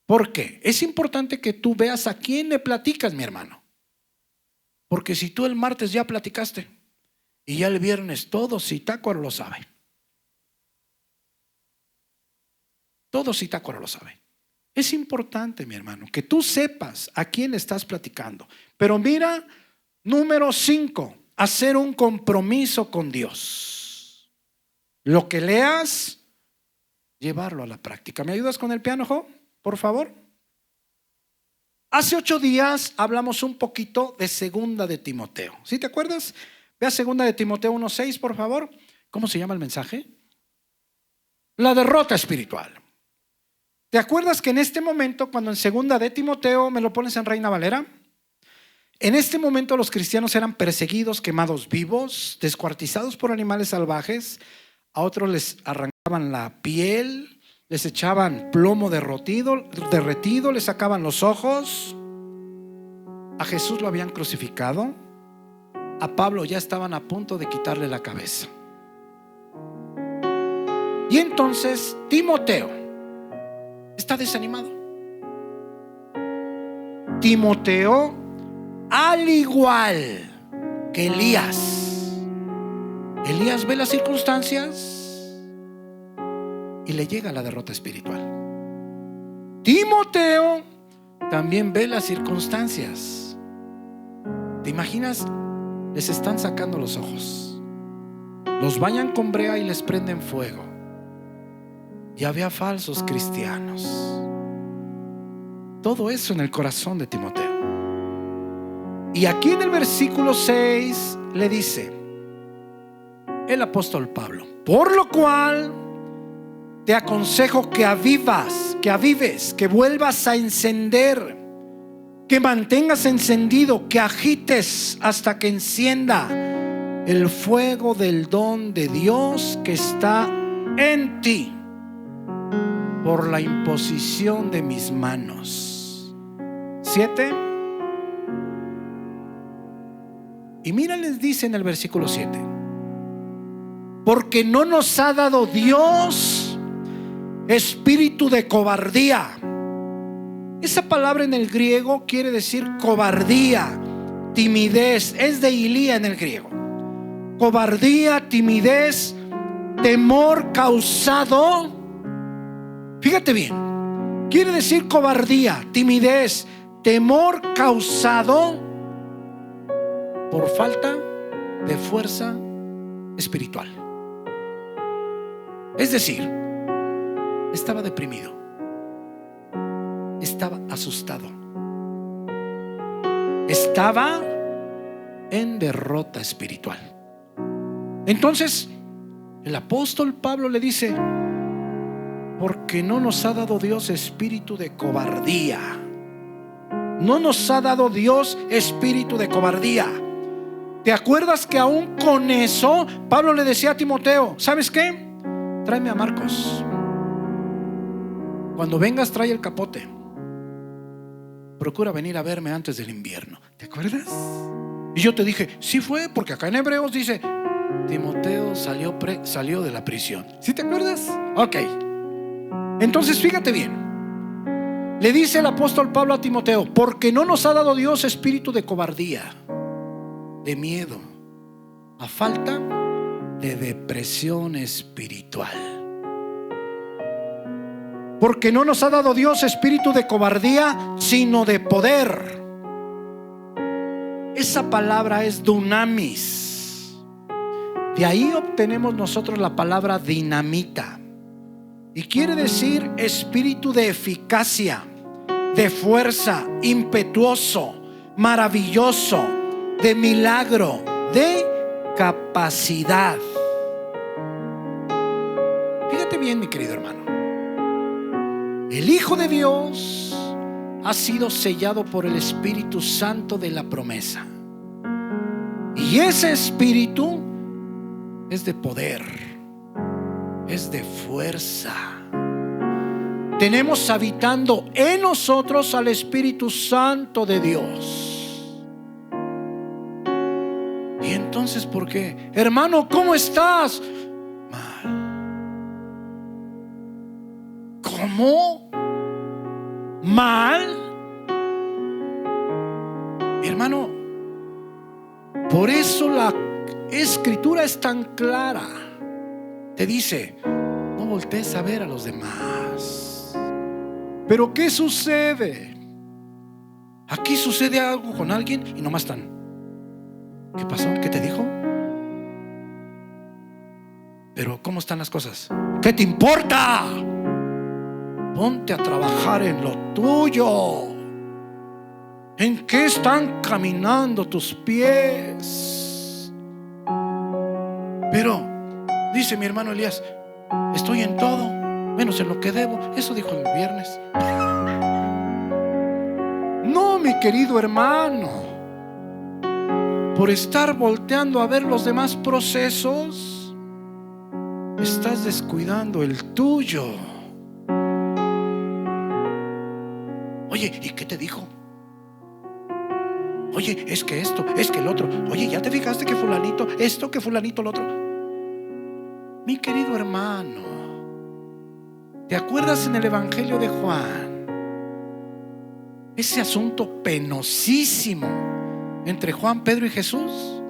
¿Por qué? Es importante que tú veas a quién le platicas, mi hermano. Porque si tú el martes ya platicaste y ya el viernes todo Zitácuaro lo sabe. Todo Zitácuaro lo sabe. Es importante, mi hermano, que tú sepas a quién estás platicando. Pero mira, número 5, hacer un compromiso con Dios. Lo que leas, llevarlo a la práctica. ¿Me ayudas con el piano, Jo? Por favor. Hace 8 días hablamos un poquito de Segunda de Timoteo. ¿Sí te acuerdas? Ve a Segunda de Timoteo 1:6, por favor. ¿Cómo se llama el mensaje? La derrota espiritual. ¿Te acuerdas que en este momento, cuando en Segunda de Timoteo, me lo pones en Reina Valera? En este momento los cristianos eran perseguidos, quemados vivos, descuartizados por animales salvajes. A otros les arrancaban la piel, les echaban plomo derretido, les sacaban los ojos. A Jesús lo habían crucificado. A Pablo ya estaban a punto de quitarle la cabeza. Y entonces Timoteo está desanimado. Timoteo, al igual que Elías ve las circunstancias y le llega la derrota espiritual. Timoteo también ve las circunstancias. ¿Te imaginas? Les están sacando los ojos, los bañan con brea y les prenden fuego. Y había falsos cristianos. Todo eso en el corazón de Timoteo. Y aquí en el versículo 6 le dice el apóstol Pablo: por lo cual te aconsejo que avives, que vuelvas a encender, que mantengas encendido, que agites hasta que encienda el fuego del don de Dios que está en ti por la imposición de mis manos. 7. Y mira, les dice en el versículo 7: porque no nos ha dado Dios espíritu de cobardía. Esa palabra en el griego quiere decir cobardía, timidez. Es de Ilía en el griego. Cobardía, timidez, temor causado. Fíjate bien, quiere decir cobardía, timidez, temor causado por falta de fuerza espiritual. Es decir, estaba deprimido, estaba asustado, estaba en derrota espiritual. Entonces el apóstol Pablo le dice: porque no nos ha dado Dios espíritu de cobardía. No nos ha dado Dios espíritu de cobardía. ¿Te acuerdas que aún con eso Pablo le decía a Timoteo: ¿sabes qué? Tráeme a Marcos. cuando vengas trae el capote. Procura venir a verme antes del invierno. ¿Te acuerdas? Y yo te dije, sí fue, porque acá en Hebreos dice, Timoteo salió de la prisión. ¿Sí te acuerdas? Ok. Entonces fíjate bien. Le dice el apóstol Pablo a Timoteo, porque no nos ha dado Dios espíritu de cobardía, de miedo, a falta de depresión espiritual. Porque no nos ha dado Dios espíritu de cobardía, sino de poder. Esa palabra es dunamis. De ahí obtenemos nosotros la palabra dinamita. Y quiere decir espíritu de eficacia, de fuerza, impetuoso, maravilloso, de milagro, de capacidad. Fíjate bien, mi querido hermano. El Hijo de Dios ha sido sellado por el Espíritu Santo de la promesa. Y ese Espíritu es de poder, es de fuerza. Tenemos habitando en nosotros al Espíritu Santo de Dios. Y entonces, ¿por qué? Hermano, ¿cómo estás? Mal. ¿Cómo? ¿Mal? Hermano, por eso la Escritura es tan clara. Te dice, no voltees a ver a los demás. Pero ¿qué sucede? Aquí sucede algo con alguien y nomás están. ¿Qué pasó? ¿Qué te dijo? Pero ¿cómo están las cosas? ¿Qué te importa? Ponte a trabajar en lo tuyo. ¿En qué están caminando tus pies? Pero dice mi hermano Elías, estoy en todo, menos en lo que debo. Eso dijo el viernes. No, mi querido hermano, por estar volteando a ver los demás procesos, estás descuidando el tuyo. Oye, ¿y qué te dijo? Oye, es que esto, es que el otro. Oye, ¿ya te fijaste que fulanito esto, que fulanito lo otro? Mi querido hermano, ¿te acuerdas en el Evangelio de Juan? Ese asunto penosísimo entre Juan, Pedro y Jesús,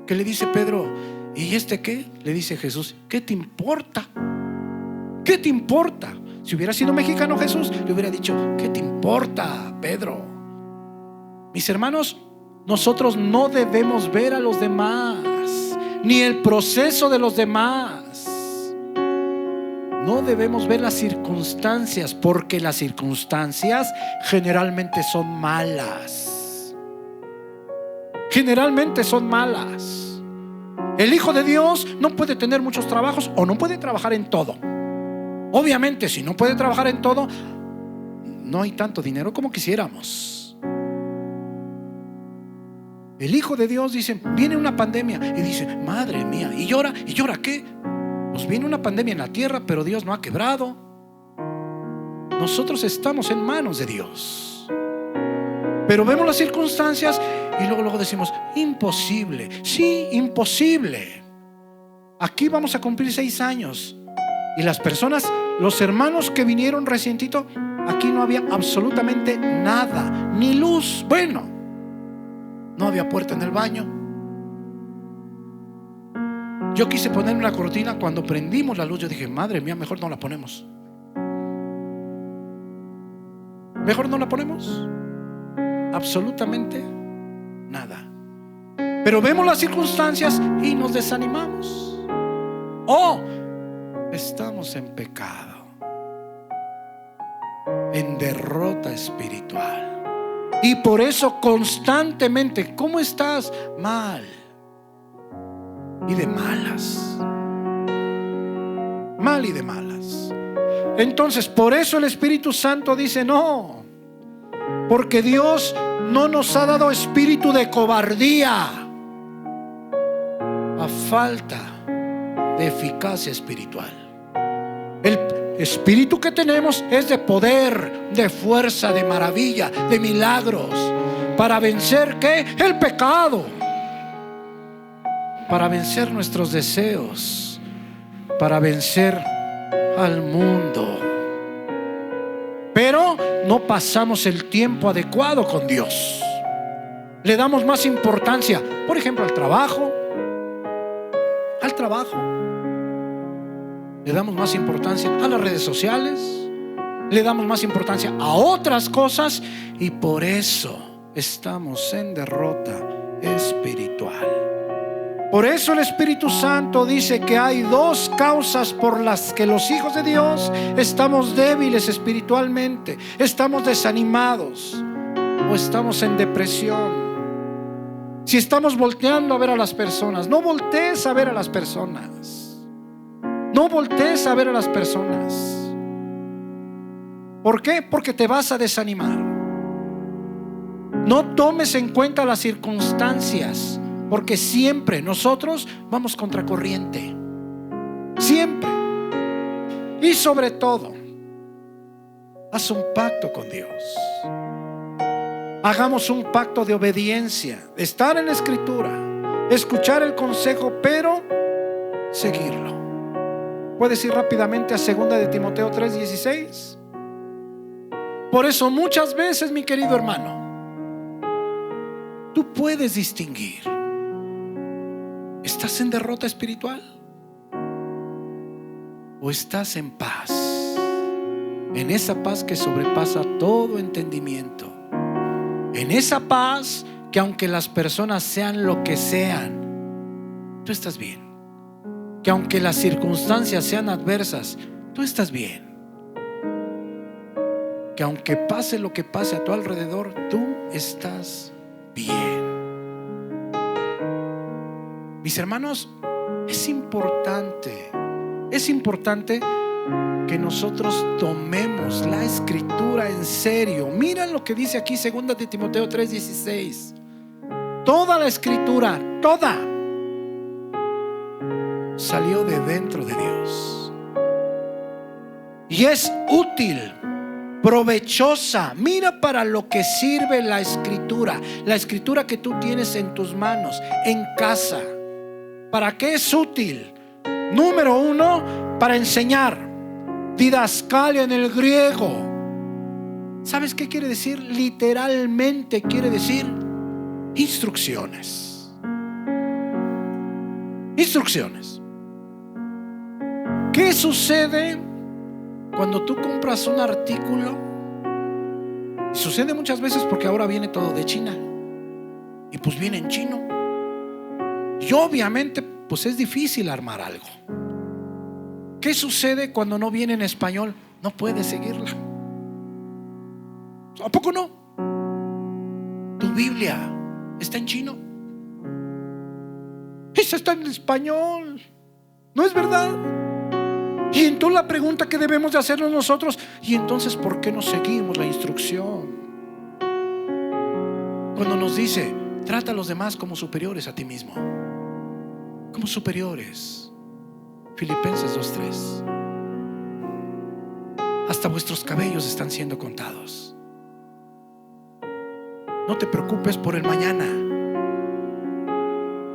que le dice Pedro, ¿y este qué? Le dice Jesús, ¿qué te importa? ¿Qué te importa? Si hubiera sido mexicano Jesús, le hubiera dicho, ¿qué te importa, Pedro? Mis hermanos, nosotros no debemos ver a los demás, ni el proceso de los demás. No debemos ver las circunstancias, porque las circunstancias generalmente son malas. Generalmente son malas. El Hijo de Dios no puede tener muchos trabajos o no puede trabajar en todo. Obviamente, si no puede trabajar en todo, no hay tanto dinero como quisiéramos. El Hijo de Dios dice, viene una pandemia, y dice, madre mía, ¿y llora qué? Pues viene una pandemia en la tierra, pero Dios no ha quebrado. Nosotros estamos en manos de Dios. Pero vemos las circunstancias y luego decimos, imposible. Sí, imposible. Aquí vamos a cumplir 6 años. Y las personas, los hermanos que vinieron recientito, aquí no había absolutamente nada, ni luz. Bueno, no había puerta en el baño. Yo quise poner una cortina. Cuando prendimos la luz, yo dije, madre mía, mejor no la ponemos. Mejor no la ponemos. Absolutamente nada. Pero vemos las circunstancias y nos desanimamos. Estamos en pecado, en derrota espiritual. Y por eso constantemente, ¿cómo estás? Mal. Y de malas. Mal y de malas. Entonces, por eso el Espíritu Santo dice no. Porque Dios no nos ha dado espíritu de cobardía, a falta de eficacia espiritual. espíritu que tenemos es de poder, de fuerza, de maravilla, de milagros, para vencer ¿qué? El pecado, para vencer nuestros deseos, para vencer al mundo. Pero no pasamos el tiempo adecuado con Dios. Le damos más importancia, por ejemplo, al trabajo. Le damos más importancia a las redes sociales. Le damos más importancia a otras cosas. Y por eso estamos en derrota espiritual. Por eso el Espíritu Santo dice que hay dos causas por las que los hijos de Dios estamos débiles espiritualmente, estamos desanimados o estamos en depresión. Si estamos volteando a ver a las personas, no voltees a ver a las personas. No voltees a ver a las personas. ¿Por qué? Porque te vas a desanimar. No tomes en cuenta las circunstancias, porque siempre nosotros vamos contracorriente. Siempre. Y sobre todo, haz un pacto con Dios. Hagamos un pacto de obediencia, estar en la Escritura, escuchar el consejo, pero seguirlo. Puedes ir rápidamente a 2 de Timoteo 3:16. Por eso muchas veces, mi querido hermano, tú puedes distinguir: ¿estás en derrota espiritual o estás en paz? En esa paz que sobrepasa todo entendimiento. En esa paz que aunque las personas sean lo que sean, tú estás bien. Que aunque las circunstancias sean adversas, tú estás bien. Que aunque pase lo que pase a tu alrededor, tú estás bien. Mis hermanos, es importante que nosotros tomemos la Escritura en serio. Mira lo que dice aquí 2 de Timoteo 3:16. Toda la Escritura, toda, salió de dentro de Dios y es útil, provechosa. Mira para lo que sirve la Escritura. La Escritura que tú tienes en tus manos, en casa. ¿Para qué es útil? Número 1, para enseñar. Didascalia en el griego. ¿Sabes qué quiere decir? Literalmente quiere decir instrucciones. Instrucciones. ¿Qué sucede cuando tú compras un artículo? Sucede muchas veces porque ahora viene todo de China y pues viene en chino. Y obviamente pues es difícil armar algo. ¿Qué sucede cuando no viene en español? No puedes seguirla. ¿A poco no? Tu Biblia está en chino. Esa está en español. ¿No es verdad? Y entonces la pregunta que debemos de hacernos nosotros: ¿y entonces por qué no seguimos la instrucción? Cuando nos dice: trata a los demás como superiores a ti mismo. Como superiores. Filipenses 2:3. Hasta vuestros cabellos están siendo contados. No te preocupes por el mañana.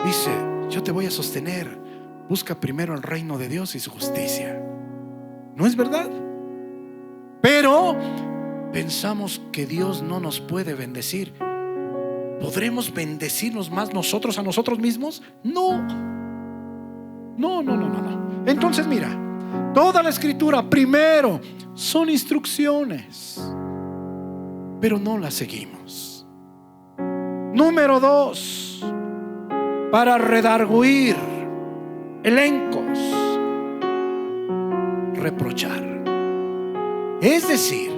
Dice: yo te voy a sostener. Busca primero el reino de Dios y su justicia. ¿No es verdad? Pero pensamos que Dios no nos puede bendecir. ¿Podremos bendecirnos más nosotros a nosotros mismos? No. Entonces mira, toda la Escritura primero son instrucciones, pero no las seguimos. Número 2, para redarguir, elencos, reprochar. Es decir,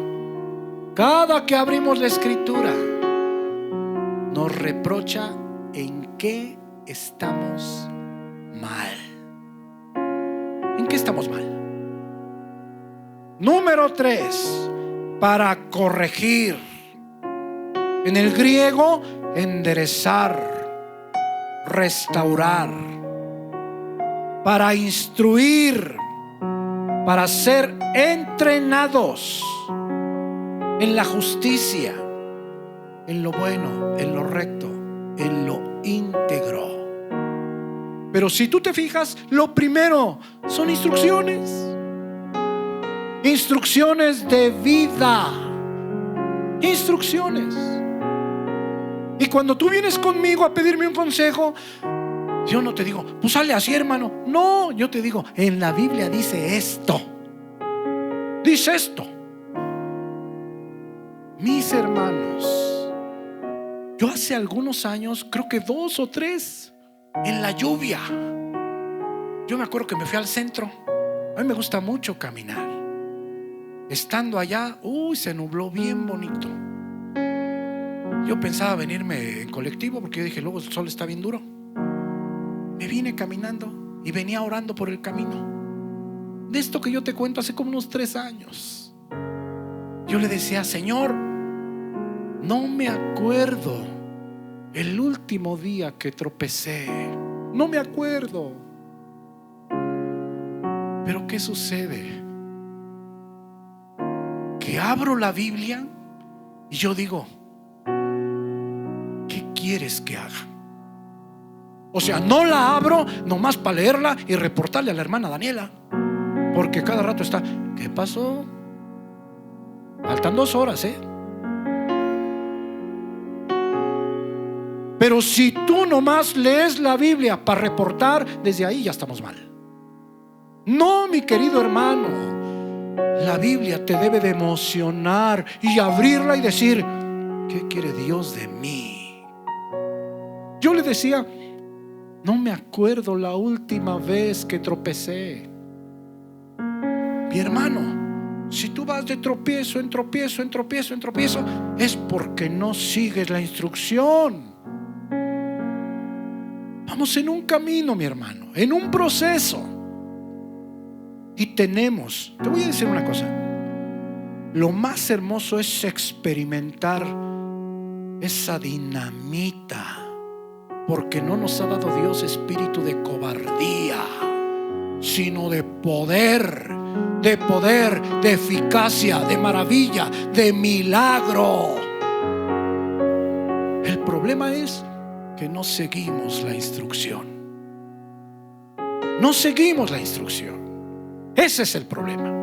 cada que abrimos la Escritura nos reprocha en qué estamos mal. ¿En qué estamos mal? Número 3, para corregir. En el griego, enderezar, restaurar. Para instruir, para ser entrenados en la justicia, en lo bueno, en lo recto, en lo íntegro. Pero si tú te fijas, lo primero son instrucciones. Instrucciones de vida. Instrucciones. Y cuando tú vienes conmigo a pedirme un consejo, yo no te digo, pues sale así, hermano. No, yo te digo, en la Biblia dice esto. Dice esto. Mis hermanos, yo hace algunos años, creo que 2 o 3, en la lluvia, yo me acuerdo que me fui al centro. A mí me gusta mucho caminar. Estando allá, se nubló bien bonito. Yo pensaba venirme en colectivo porque yo dije, luego el sol está bien duro. Me vine caminando y venía orando por el camino. De esto que yo te cuento hace como unos 3 años. Yo le decía, Señor, no me acuerdo el último día que tropecé. No me acuerdo. Pero ¿qué sucede? Que abro la Biblia y yo digo, ¿qué quieres que haga? O sea, no la abro nomás para leerla y reportarle a la hermana Daniela, porque cada rato está, ¿qué pasó? Faltan 2 horas, Pero si tú nomás lees la Biblia para reportar, desde ahí ya estamos mal. No, mi querido hermano, la Biblia te debe de emocionar y abrirla y decir, ¿qué quiere Dios de mí? Yo le decía, no me acuerdo la última vez que tropecé. Mi hermano, si tú vas de tropiezo en tropiezo, en tropiezo, en tropiezo, es porque no sigues la instrucción. Vamos en un camino, mi hermano, en un proceso. Y tenemos, te voy a decir una cosa, lo más hermoso es experimentar esa dinamita, porque no nos ha dado Dios espíritu de cobardía, sino de poder, de eficacia, de maravilla, de milagro. El problema es que no seguimos la instrucción. No seguimos la instrucción. Ese es el problema.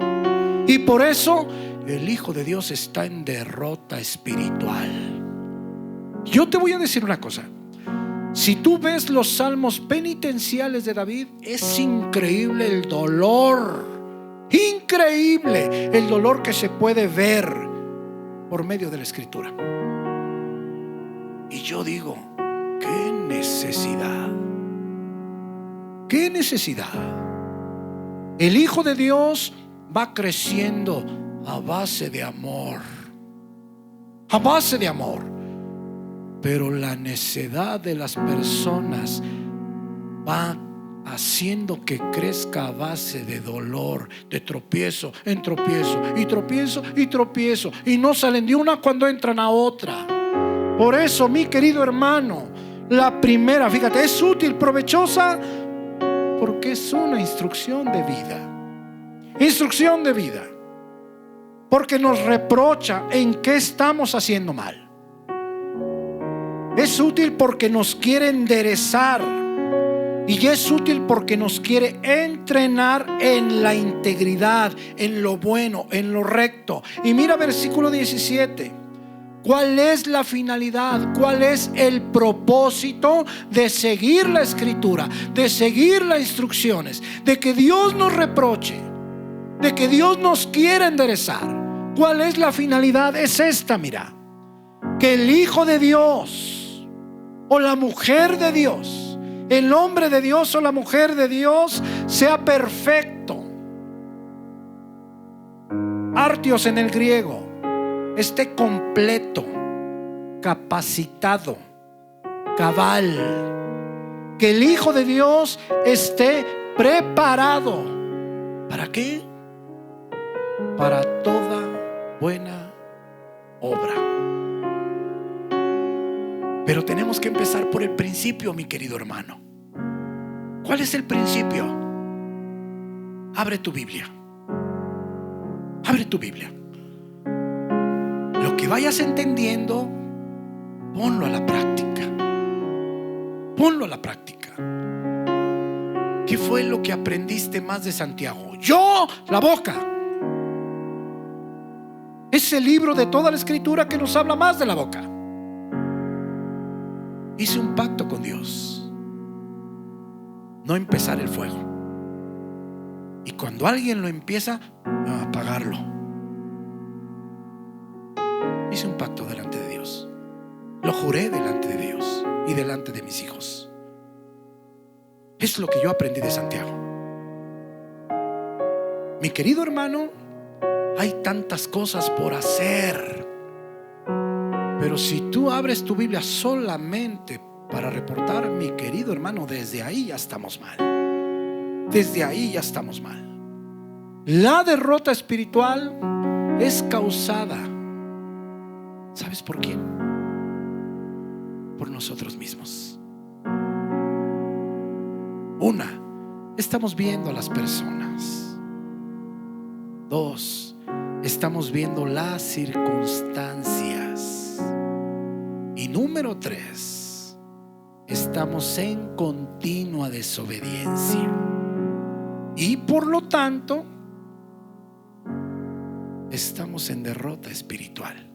Y por eso el Hijo de Dios está en derrota espiritual. Yo te voy a decir una cosa. Si tú ves los salmos penitenciales de David, es increíble el dolor. Increíble el dolor que se puede ver por medio de la Escritura. Y yo digo, qué necesidad. Qué necesidad. El Hijo de Dios va creciendo a base de amor. A base de amor. Pero la necedad de las personas va haciendo que crezca a base de dolor, de tropiezo en tropiezo, y tropiezo y tropiezo, y no salen de una cuando entran a otra. Por eso, mi querido hermano, la primera, fíjate, es útil, provechosa, porque es una instrucción de vida. Instrucción de vida. Porque nos reprocha en qué estamos haciendo mal. Es útil porque nos quiere enderezar. Y es útil porque nos quiere entrenar en la integridad, en lo bueno, en lo recto. Y mira versículo 17. ¿Cuál es la finalidad? ¿Cuál es el propósito de seguir la Escritura? De seguir las instrucciones. De que Dios nos reproche. De que Dios nos quiera enderezar. ¿Cuál es la finalidad? Es esta, mira. Que el Hijo de Dios o la mujer de Dios, el hombre de Dios o la mujer de Dios, sea perfecto. Artios en el griego. Esté completo, capacitado, cabal. Que el Hijo de Dios esté preparado. ¿Para qué? Para toda buena obra. Pero tenemos que empezar por el principio, mi querido hermano. ¿Cuál es el principio? Abre tu Biblia. Abre tu Biblia. Lo que vayas entendiendo, ponlo a la práctica. Ponlo a la práctica. ¿Qué fue lo que aprendiste más de Santiago? Yo, la boca. Es el libro de toda la escritura que nos habla más de la boca. Hice un pacto con Dios: no empezar el fuego, y cuando alguien lo empieza, a apagarlo. Hice un pacto delante de Dios. Lo juré delante de Dios y delante de mis hijos. Es lo que yo aprendí de Santiago. Mi querido hermano, hay tantas cosas por hacer, pero si tú abres tu Biblia solamente para reportar, mi querido hermano, desde ahí ya estamos mal. Desde ahí ya estamos mal. La derrota espiritual es causada, ¿sabes por quién? Por nosotros mismos. Una, estamos viendo a las personas. Dos, estamos viendo las circunstancias. Y número tres, estamos en continua desobediencia. Y por lo tanto, estamos en derrota espiritual.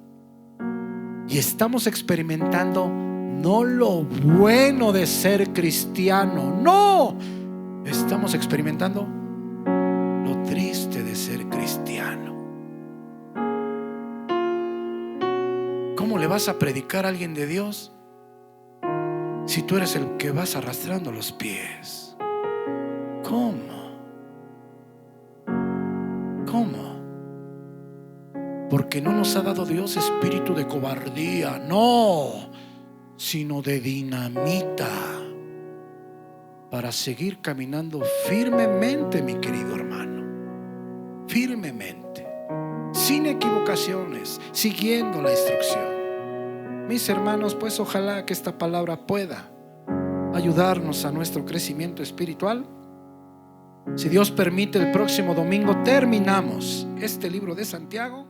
Y estamos experimentando no lo bueno de ser cristiano, no, estamos experimentando lo triste de ser cristiano. ¿Cómo le vas a predicar a alguien de Dios si tú eres el que vas arrastrando los pies? ¿Cómo? Porque no nos ha dado Dios espíritu de cobardía, no, sino de dinamita, para seguir caminando firmemente, mi querido hermano, firmemente, sin equivocaciones, siguiendo la instrucción. Mis hermanos, pues ojalá que esta palabra pueda ayudarnos a nuestro crecimiento espiritual. Si Dios permite, el próximo domingo terminamos este libro de Santiago.